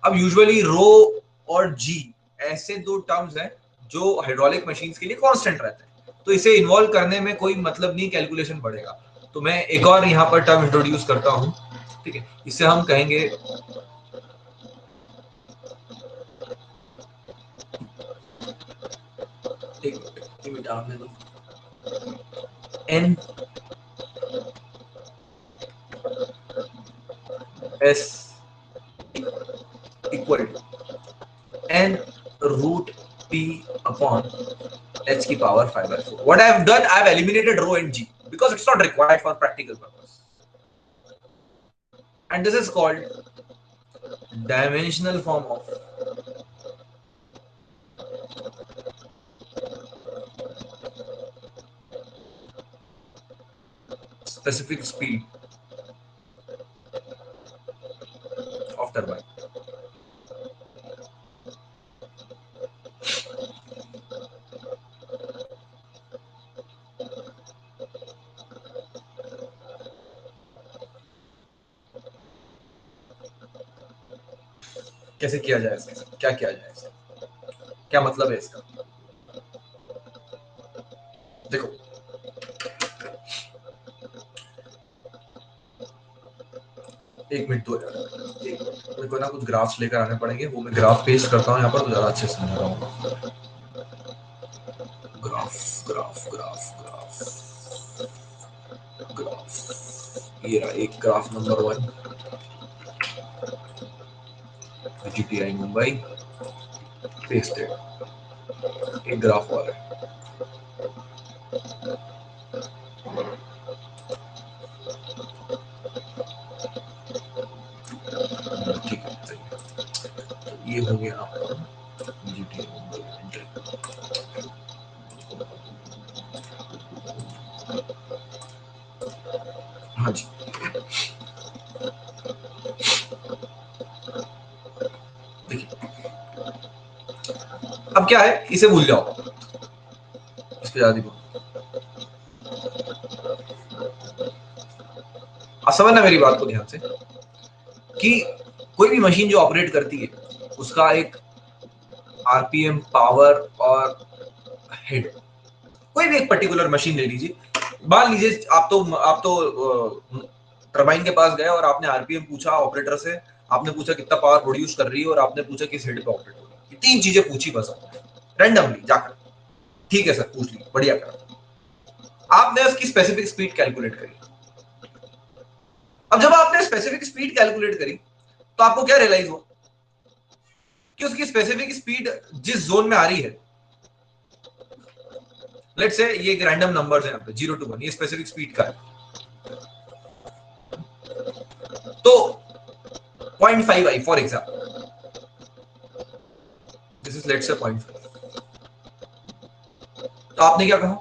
अब यूजुअली रो और जी ऐसे दो टर्म्स हैं जो हाइड्रोलिक मशीन्स के लिए कांस्टेंट रहते हैं, तो इसे इन्वॉल्व करने में कोई मतलब नहीं, कैलकुलेशन बढ़ेगा। तो मैं एक और यहाँ पर टर्म इंट्रोड्यूस करता हूँ, ठीक है, इसे हम कहेंगे N S equal to N root P upon h की power 5/4. What I have done, I have eliminated rho and g because it's not required for practical purpose. And this is called dimensional form of specific speed of turbine. कैसे किया जाए इसके साथ, क्या किया जाए इसका, क्या मतलब है इसका, देखो एक मिनट दो यार, मेरे को ना कुछ ग्राफ्स लेकर आने पड़ेंगे, वो मैं ग्राफ पेस्ट करता हूँ यहाँ पर तो ज्यादा अच्छे से समझ रहा हूँ। Graph graph graph graph graph, ये रहा एक graph number 1, GTI Mumbai, pasted. एक ग्राफ और है, ठीक है, तो ये हो गया आपका जीटीआई मुंबई। हाँ जी, देखिए अब क्या है, इसे भूल जाओ, इस पे ज्यादा समझना मेरी बात को ध्यान से, कि कोई भी मशीन जो ऑपरेट करती है उसका एक आरपीएम, पावर और हेड, कोई भी एक पर्टिकुलर मशीन ले लीजिए, मान लीजिए आप तो टरबाइन के पास गए और आपने आरपीएम पूछा ऑपरेटर से, आपने पूछा कितना पावर प्रोड्यूस कर रही है और आपने पूछा किस हेड पे ऑपरेट हो रही है, तीन चीजें पूछी बस रैंडमली जाकर, ठीक है सर पूछ ली, बढ़िया करा, आपने उसकी स्पेसिफिक स्पीड कैलकुलेट करी। अब जब आपने स्पेसिफिक स्पीड कैलकुलेट करी तो आपको क्या रियलाइज हुआ कि उसकी स्पेसिफिक स्पीड जिस जोन में आ रही है, लेट्स से ये एक रैंडम नंबर्स है यहाँ पे 0 to 1, ये स्पेसिफिक स्पीड का है, तो 0.5 I for example, this is let's say 0.5, तो आपने क्या कहा,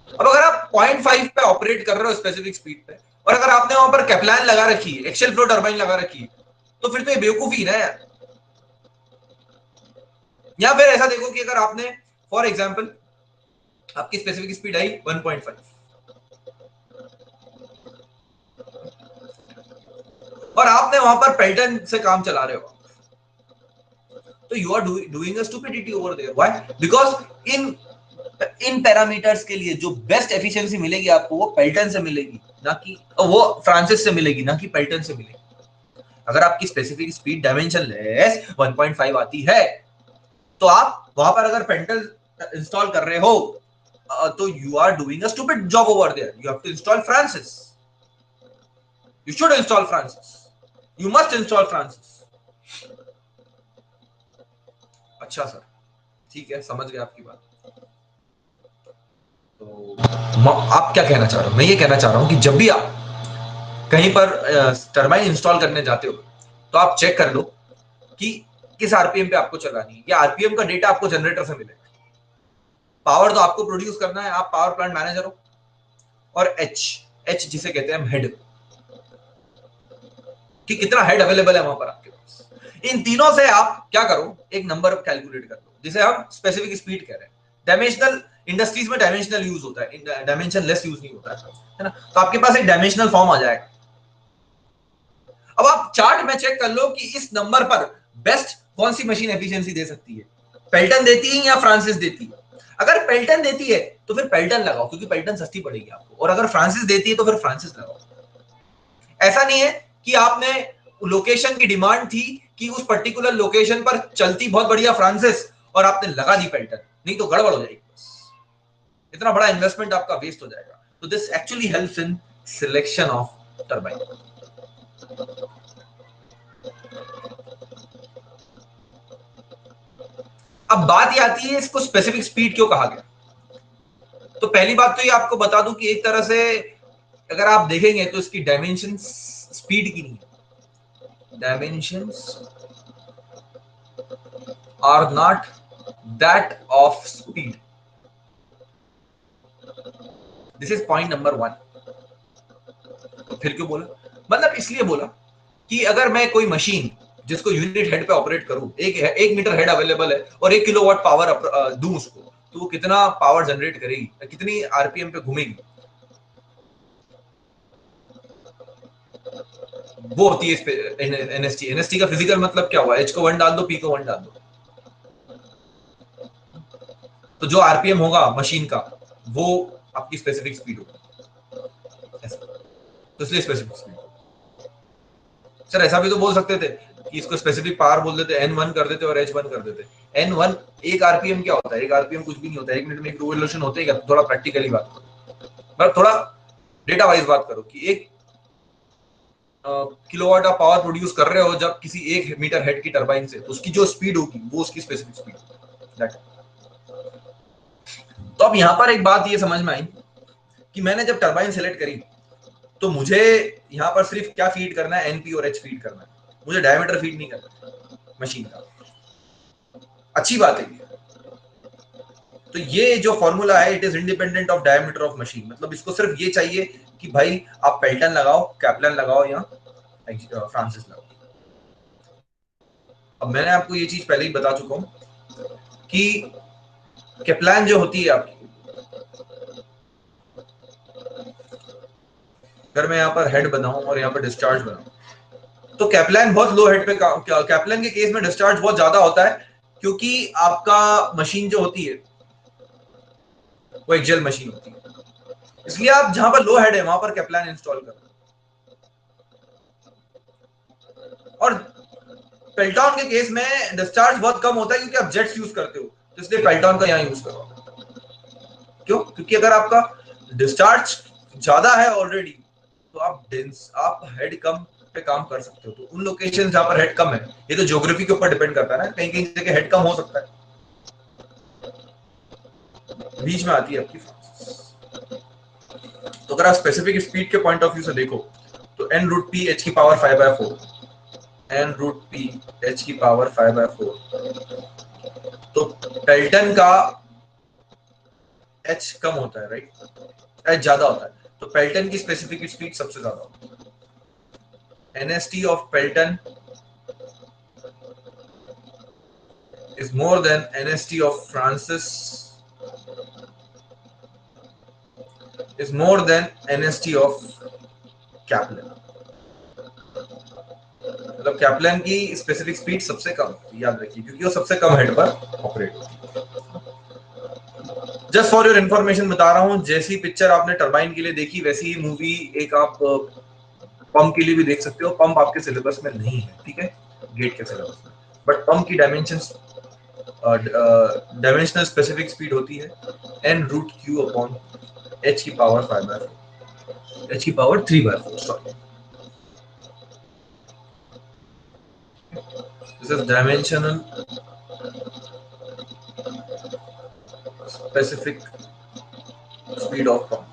अब अगर आप 0.5 पे ऑपरेट कर रहे हो स्पेसिफिक स्पीड पे, और अगर आपने वहां पर कैप्लान लगा रखी है, एक्सेल फ्लो टर्बाइन लगा रखी है, तो फिर तो ये बेवकूफी ना यार। या फिर ऐसा देखो कि अगर आपने फॉर एग्जाम्पल आपकी स्पेसिफिक स्पीड आई 1.5, और आपने वहां पर पेल्टन से काम चला रहे हो, तो you are doing a stupidity over there. Why? Because in parameters के लिए जो बेस्ट एफिशिएंसी मिलेगी आपको वो पेल्टन से मिलेगी, ना कि वो फ्रांसिस से मिलेगी, ना कि पेल्टन से मिलेगी। अगर आपकी स्पेसिफिक स्पीड डायमेंशन लेस 1.5 आती है तो आप वहां पर अगर पेल्टन इंस्टॉल कर रहे हो तो you are doing a stupid job over there. You have to install Francis, you should install Francis, you must install Francis. अच्छा सर, ठीक है, समझ गए आपकी बात। तो आप क्या कहना चाह रहे हो? मैं ये कहना चाह रहा हूं कि जब भी आप कहीं पर टरबाइन इंस्टॉल करने जाते हो तो आप चेक कर लो कि किस आरपीएम पे आपको चलानी है। या आरपीएम का डेटा आपको जनरेटर से मिलेगा। पावर तो आपको प्रोड्यूस करना है, आप पावर प्लांट मैनेजर हो। और एच, एच जिसे कहते हैं हम हेड, कि कितना हेड अवेलेबल है वहां पर आपके पास। इन तीनों से आप क्या करो, एक नंबर कैलकुलेट कर लो जिसे हम स्पेसिफिक स्पीड कह रहे हैं। डायमेंशनल, इंडस्ट्रीज में डायमेंशनल यूज होता है, डायमेंशन लेस यूज नहीं होता है ना। तो आपके पास एक डायमेंशनल फॉर्म आ जाएगा। अब आप चार्ट में चेक कर लो कि इस नंबर पर बेस्ट कौन सी मशीन एफिशिएंसी दे सकती है, पेल्टन देती है या फ्रांसिस देती है। अगर पेल्टन देती है तो फिर पेल्टन लगाओ, क्योंकि पेल्टन सस्ती पड़ेगी आपको। और अगर फ्रांसिस देती है तो फिर फ्रांसिस लगाओ। ऐसा नहीं है कि आपने लोकेशन की डिमांड थी कि उस पर्टिकुलर लोकेशन पर चलती बहुत बढ़िया फ्रांसिस और आपने लगा दी पेल्टन, नहीं तो गड़बड़ हो जाएगी। इतना बड़ा इन्वेस्टमेंट आपका वेस्ट हो जाएगा। तो this actually helps in selection of turbine. अब बात ये आती है इसको स्पेसिफिक स्पीड क्यों कहा गया। तो पहली बात तो ये आपको बता दूं कि एक तरह से अगर आप देखेंगे तो इसकी डायमेंशन स्पीड की नहीं है। Dimensions are not that of speed. This is point number 1। फिर क्यों बोला? मतलब इसलिए बोला कि अगर मैं कोई मशीन जिसको यूनिट हेड पे ऑपरेट करूं, एक मीटर हेड अवेलेबल है और 1 किलोवाट पावर दूं उसको, तो वो कितना पावर जनरेट करेगी, कितनी आरपीएम पे घूमेगी, वो होती है एनएसटी। एनएसटी का फिजिकल मतलब क्या हुआ? एच को 1 डाल दो, पी को 1 डाल दो, तो जो आरपीएम होगा मशीन का वो आपकी स्पेसिफिक स्पीड होगी। तो इसलिए स्पेसिफिक स्पीड। सर ऐसा भी तो बोल सकते थे कि इसको स्पेसिफिक पावर बोल देते, N1 कर देते और H1 कर देते। N1 एक आरपीएम क्या होता है? एक आरपीएम कुछ भी नहीं होता है। 1 मिनट में एक रिवोल्यूशन होते हैं क्या? थोड़ा प्रैक्टिकली बात करो, मतलब थोड़ा डेटा वाइज बात करो कि 1 किलोवाट आप पावर प्रोड्यूस कर रहे हो जब किसी 1 मीटर हेड की टरबाइन से, तो उसकी जो स्पीड होगी वो उसकी स्पेसिफिक स्पीड। तो अब यहाँ पर एक बात ये समझ में आई कि मैंने जब टरबाइन सेलेक्ट करी तो मुझे यहाँ पर सिर्फ क्या फीड करना है? एनपी और एच फीड करना है। मुझे डायमीटर फीड नहीं करना मशीन का। अच्छी बात है। तो ये जो फॉर्मूला है it is independent of diameter of machine. मतलब इसको सिर्फ ये चाहिए कि भाई आप पेल्टन लगाओ, कैप्लन लगाओ या फ्रांसिस लगाओ। अब मैंने आपको ये चीज पहले ही बता चुका हूं कि कैप्लन जो होती है आपकी, अगर मैं यहाँ पर हेड बनाऊं और यहाँ पर डिस्चार्ज बनाऊं तो कैप्लन बहुत लो हेड पे कैप्लन के केस में डिस्चार्ज बहुत ज्यादा होता है, क्योंकि आपका मशीन जो होती है वो एक जेल मशीन होती है। इसलिए आप जहां पर लो हेड है वहां पर कैप्लन इंस्टॉल करो। और पेल्टॉन के केस में डिस्चार्ज बहुत कम होता है क्योंकि आप जेट्स यूज करते हो, तो इसलिए पेल्टॉन का यहाँ यूज करो। क्यों? क्योंकि अगर आपका डिस्चार्ज ज्यादा है ऑलरेडी तो आप हेड कम पे काम कर सकते हो। तो उन लोकेशन जहां पर हेड कम है, ये तो ज्योग्राफी के ऊपर डिपेंड करता है ना, कहीं कहीं जगह हेड कम हो सकता है। बीच में आती है आपकी। तो अगर आप स्पेसिफिक स्पीड के पॉइंट ऑफ व्यू से देखो तो एन रूट पी एच की power 5/4, N root P H की पावर 5/4। तो पेल्टन का एच कम होता है, राइट? एच ज्यादा होता है, तो पेल्टन की स्पेसिफिक स्पीड सबसे ज्यादा होती है। NST of Pelton is more than NST of Francis is more than NST of Kaplan. मतलब कैप्लन की स्पेसिफिक स्पीड सबसे कम, याद रखिए, क्योंकि वो सबसे कम हेड पर ऑपरेट होती है। जस्ट फॉर योर इन्फॉर्मेशन बता रहा हूँ, जैसी पिक्चर आपने टरबाइन के लिए देखी वैसी ही मूवी एक आप पंप के लिए भी देख सकते हो। पंप आपके सिलेबस में नहीं है, ठीक है, गेट के सिलेबस में, बट पंप की डायमेंशनल स्पेसिफिक स्पीड होती है n√q अपॉन h की पावर 5/4, h की power 3/4, sorry, this is dimensional specific speed of pump.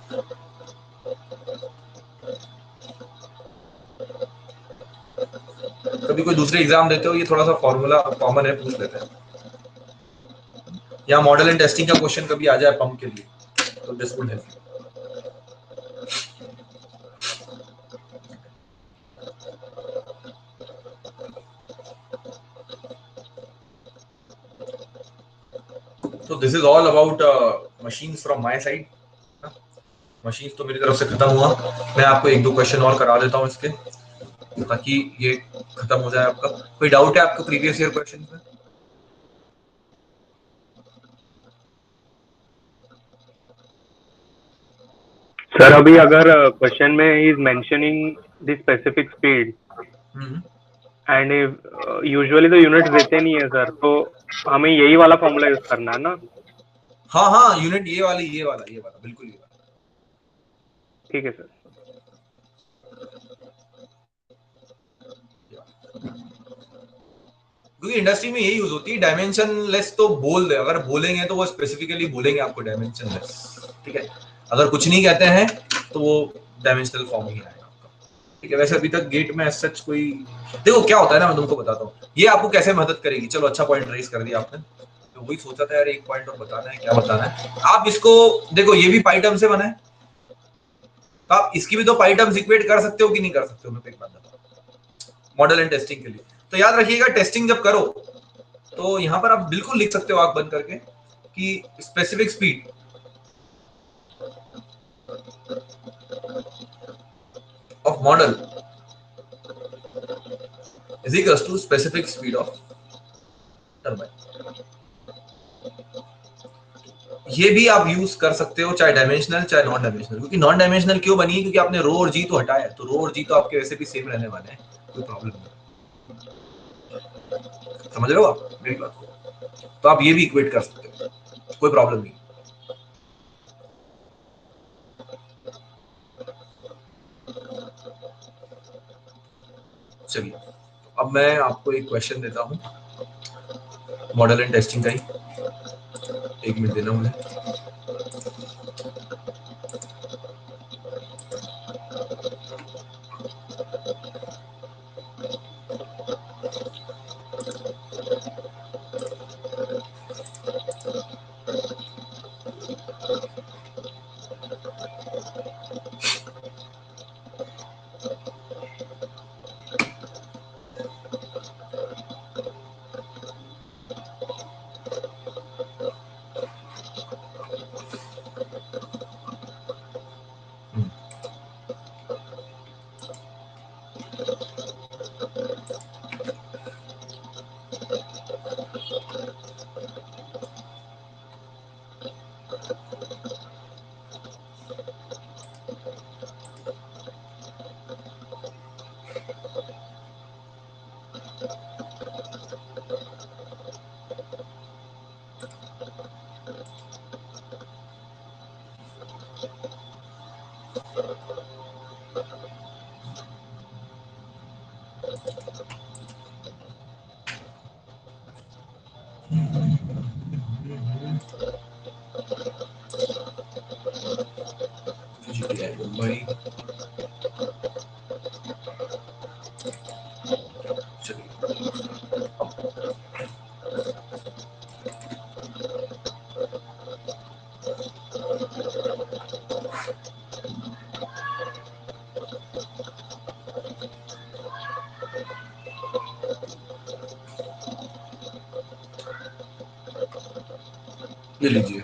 कभी कोई दूसरे एग्जाम देते हो, ये थोड़ा सा फॉर्मूला कॉमन है, पूछ लेते हैं। या मॉडल एंड टेस्टिंग का क्वेश्चन कभी आ जाए पंप के लिए, तो this would help. So this is all about machines from my side. Machine तो मेरी तरफ से खत्म हुआ। मैं आपको एक दो क्वेश्चन और करा देता हूँ इसके, ताकि ये खत्म हो जाए आपका। कोई डाउट है आपको प्रीवियस ईयर क्वेश्चन में? सर अभी अगर क्वेश्चन में he is mentioning the specific speed and usually तो यूनिट देते नहीं है सर, तो हमें यही वाला फॉर्मूला यूज करना है ना? हाँ हाँ, यूनिट ये वाला बिल्कुल ये वाला। ठीक है सर। क्योंकि इंडस्ट्री में यही यूज होती है, डायमेंशन लेस तो बोल दे, अगर बोलेंगे तो वो स्पेसिफिकली बोलेंगे आपको डायमेंशन लेस, ठीक है। अगर कुछ नहीं कहते हैं तो वो डायमेंशनल फॉर्म ही आएगा आपका, ठीक है। वैसे अभी तक गेट में सच कोई, देखो क्या होता है ना, मैं तुमको बताता हूँ ये आपको कैसे मदद करेगी। चलो अच्छा पॉइंट रेज कर दिया आपने, तो वही सोचा था यार एक पॉइंट और बताना है, क्या बताना है। आप इसको देखो, ये भी पाई टर्म से बना है, तो आप इसकी भी तो पाई टर्म्स इक्वेट कर सकते हो कि नहीं कर सकते हो, मैं एक बात बताता हूँ मॉडल एंड टेस्टिंग के लिए। तो याद रखिएगा, टेस्टिंग जब करो तो यहां पर आप बिल्कुल लिख सकते हो आंख बंद करके कि specific speed of model is equals to specific speed of turbine. ये भी आप यूज कर सकते हो चाहे डायमेंशनल चाहे नॉन डायमेंशनल। क्योंकि नॉन डायमेंशनल क्यों बनी है? क्योंकि आपने रो और जी तो हटाया, तो रो और जी तो आपके वैसे भी सेम रहने वाले हैं, कोई प्रॉब्लम नहीं। समझ रहे हो आप मेरी बात को? तो आप ये भी इक्वेट कर सकते हो, कोई प्रॉब्लम नहीं। चलिए, अब मैं आपको एक क्वेश्चन देता हूं मॉडल एंड टेस्टिंग का ही, एक मिनट देना मुझे। भाई ये लीजिए,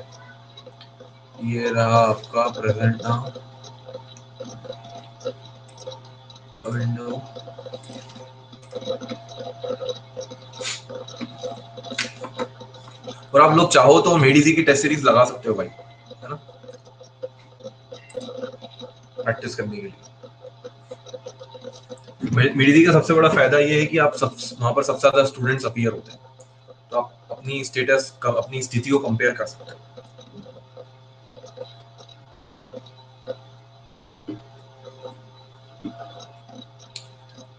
ये रहा आपका प्रेजेंट नाम, विंडो और आप लोग चाहो तो मेडिजी की टेस्ट सीरीज लगा सकते हो भाई, है ना, प्रैक्टिस करने के लिए। मेडिजी का सबसे बड़ा फायदा ये है कि आप सब वहां पर सबसे ज्यादा स्टूडेंट्स अपीयर होते हैं, तो आप अपनी स्टेटस अपनी स्थिति को कंपेयर कर सकते हो।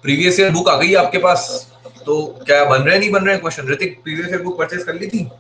प्रीवियस ईयर बुक आ गई है आपके पास, तो क्या बन रहे नहीं बन रहे question? Hrithik, previous year book purchase कर ली थी?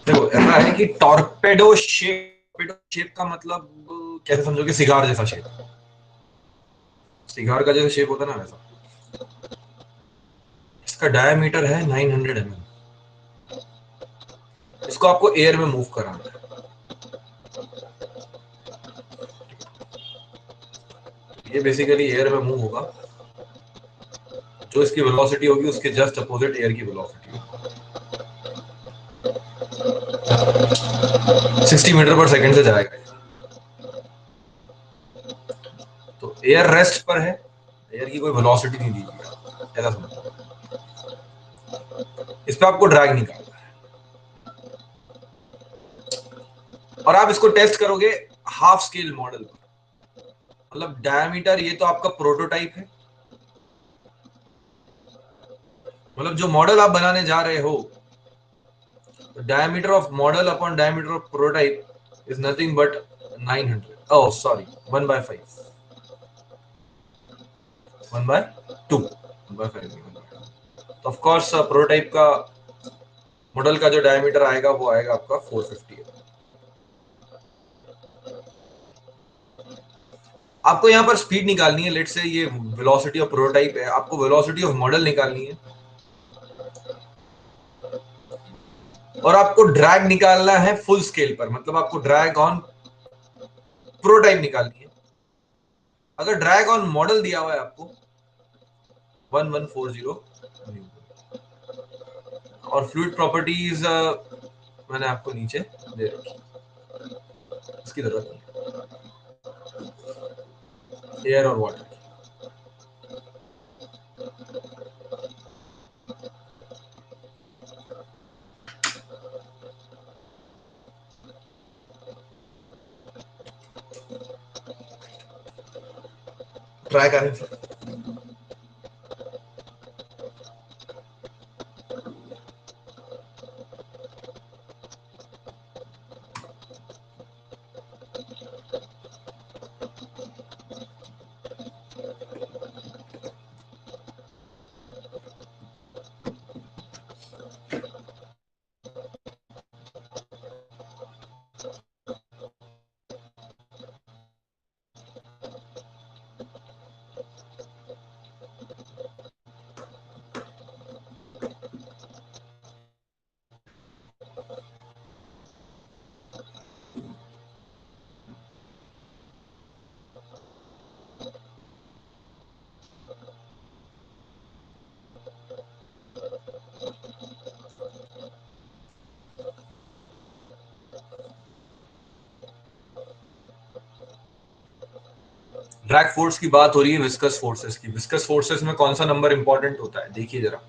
देखो ऐसा है कि टॉर्पेडो शेप का मतलब कैसे समझोगे? सिगार जैसा शेप, सिगार का जैसा शेप होता है ना, वैसा। इसका डायमीटर है 900 mm। इसको आपको एयर में मूव कराना है। ये बेसिकली एयर में मूव होगा, जो इसकी वेलोसिटी होगी उसके जस्ट अपोजिट एयर की वेलोसिटी होगी। 60 मीटर पर सेकंड से जाएगा। तो एयर रेस्ट पर है, एयर की कोई वेलोसिटी नहीं दी गई, ऐसा समझो। इस पे आपको ड्रैग निकालना है, और आप इसको टेस्ट करोगे हाफ स्केल मॉडल पर। मतलब डायमीटर, ये तो आपका प्रोटोटाइप है, मतलब जो मॉडल आप बनाने जा रहे हो, diameter of model upon diameter of prototype is nothing but 900, oh sorry, 1/5, 1/2, 1/5। तो ऑफ कोर्स प्रोटोटाइप का मॉडल का जो डायमीटर आएगा वो आएगा आपका 450 है। आपको यहाँ पर स्पीड निकालनी है, लेट से ये वेलोसिटी ऑफ प्रोटोटाइप है, आपको वेलोसिटी ऑफ मॉडल निकालनी है, और आपको ड्रैग निकालना है फुल स्केल पर, मतलब आपको ड्रैग ऑन प्रोटोटाइप निकालनी है। अगर ड्रैग ऑन मॉडल दिया हुआ है आपको 1140, और फ्लूइड प्रॉपर्टीज मैंने आपको नीचे दे रखी, इसकी जरूरत नहीं है, एयर और वाटर। ट्राई करें फिर। ड्रैग फोर्स की बात हो रही है विस्कस फोर्सेस की। विस्कस फोर्सेस में कौन सा नंबर इंपॉर्टेंट होता है देखिए जरा।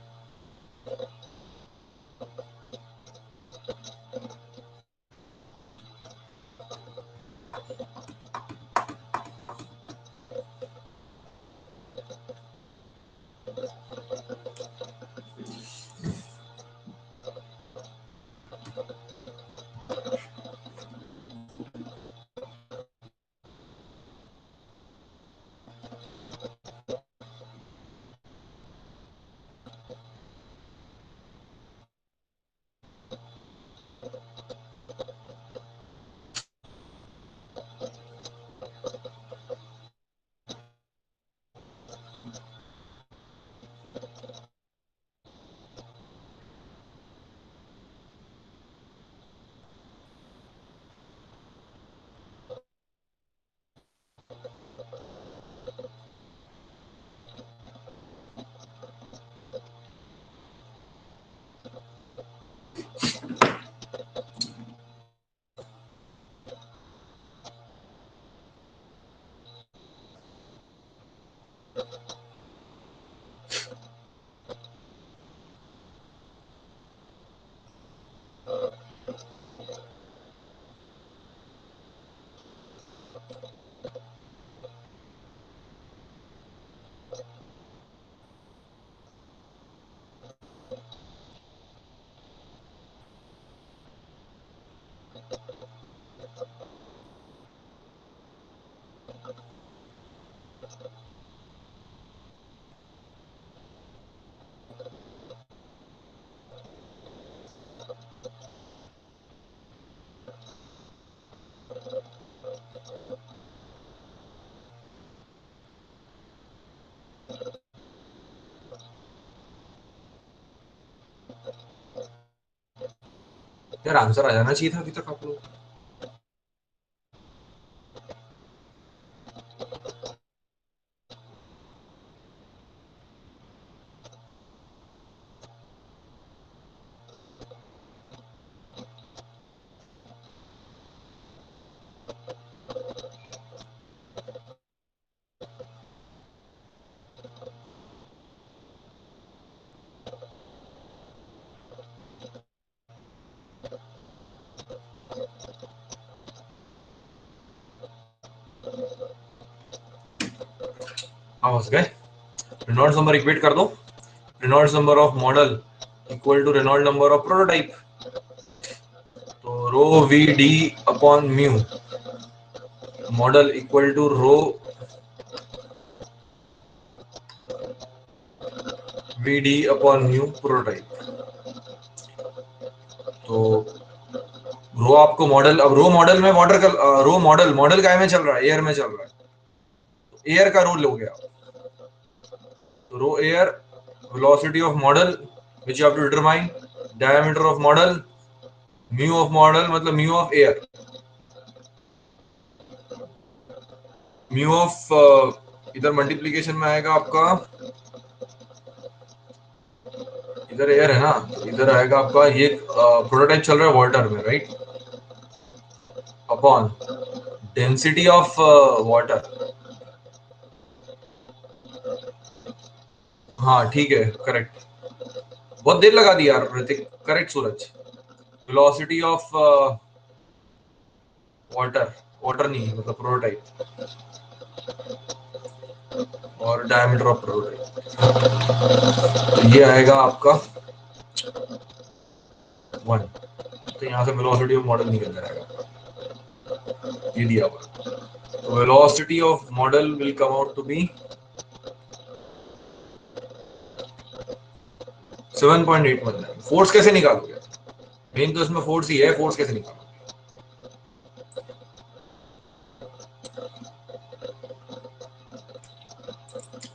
यार आंसर आ जाना चाहिए था अभी तक आप लोग। समझ गए। रेनॉल्ड्स नंबर इक्वेट कर दो। Reynolds number of model equal to Reynold number of prototype. तो rho V D upon mu model equal to rho V D upon mu prototype. तो रो आपको मॉडल, अब रो मॉडल में वाटर का रो model model काय में चल रहा है, एयर में चल रहा है, तो एयर का रो लोगे आप। तो rho air velocity of model which you have to determine, diameter of model, mu of model मतलब mu of air, mu of इधर मल्टीप्लीकेशन में आएगा आपका, इधर एयर है ना, तो इधर आएगा आपका ये प्रोटोटाइप चल रहा है वाटर में, right, upon density of water. हाँ ठीक है, करेक्ट। बहुत देर लगा दी यार Hrithik, correct Suraj. Velocity of water, water नहीं मतलब प्रोटोटाइप, और डायमीटर ऑफ प्रोटोटाइप, तो ये आएगा आपका 1। तो यहाँ से वेलोसिटी ऑफ मॉडल निकल जाएगा, ये दिया हुआ। तो velocity of model will come out to be 7.819। Force कैसे निकालोगे? मेन तो इसमें फोर्स ही है, फोर्स कैसे निकालोगे?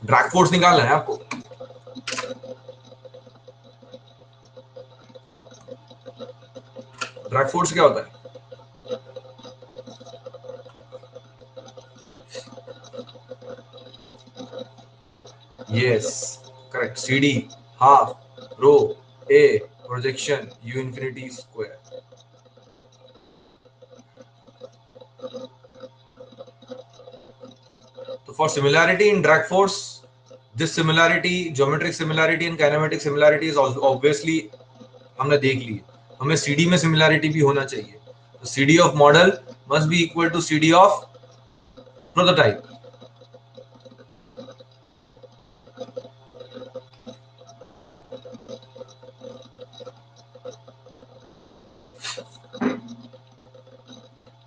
ड्रैग फोर्स निकालना है आपको। ड्रैग फोर्स क्या होता है? Yes, correct. CD half rho A projection U infinity square. तो for similarity in drag force, this similarity, geometric similarity and kinematic similarity is obviously हमने देख ली। हमें सीडी में सिमिलैरिटी भी होना चाहिए। तो CD of model must be equal to CD of prototype.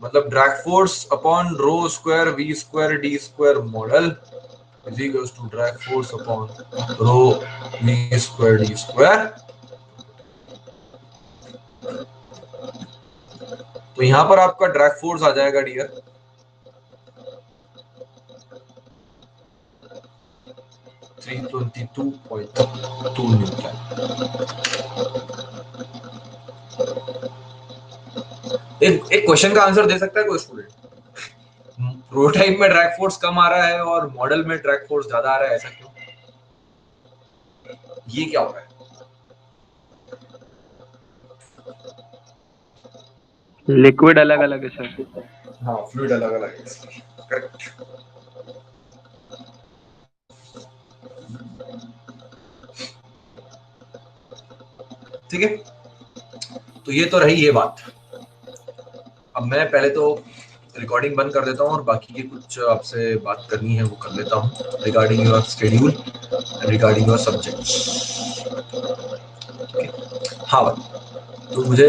मतलब drag force upon rho square V square D square model is equals to drag force upon rho V square D square. तो यहां पर आपका drag force आ जाएगा dear 322.2 newton. एक question का answer दे सकता है कोई स्टूडेंट? प्रोटोटाइप में ड्रैग फोर्स कम आ रहा है और मॉडल में ड्रैग फोर्स ज्यादा आ रहा है, ऐसा क्यों? ये क्या हो रहा है? लिक्विड अलग अलग है सर। हाँ, फ्लूइड अलग अलग है, करेक्ट। ठीक है, तो ये तो रही ये बात। अब मैं पहले तो रिकॉर्डिंग बंद कर देता हूँ और बाकी की कुछ आपसे बात करनी है वो कर लेता हूँ regarding your schedule and regarding your subjects. हाँ, तो मुझे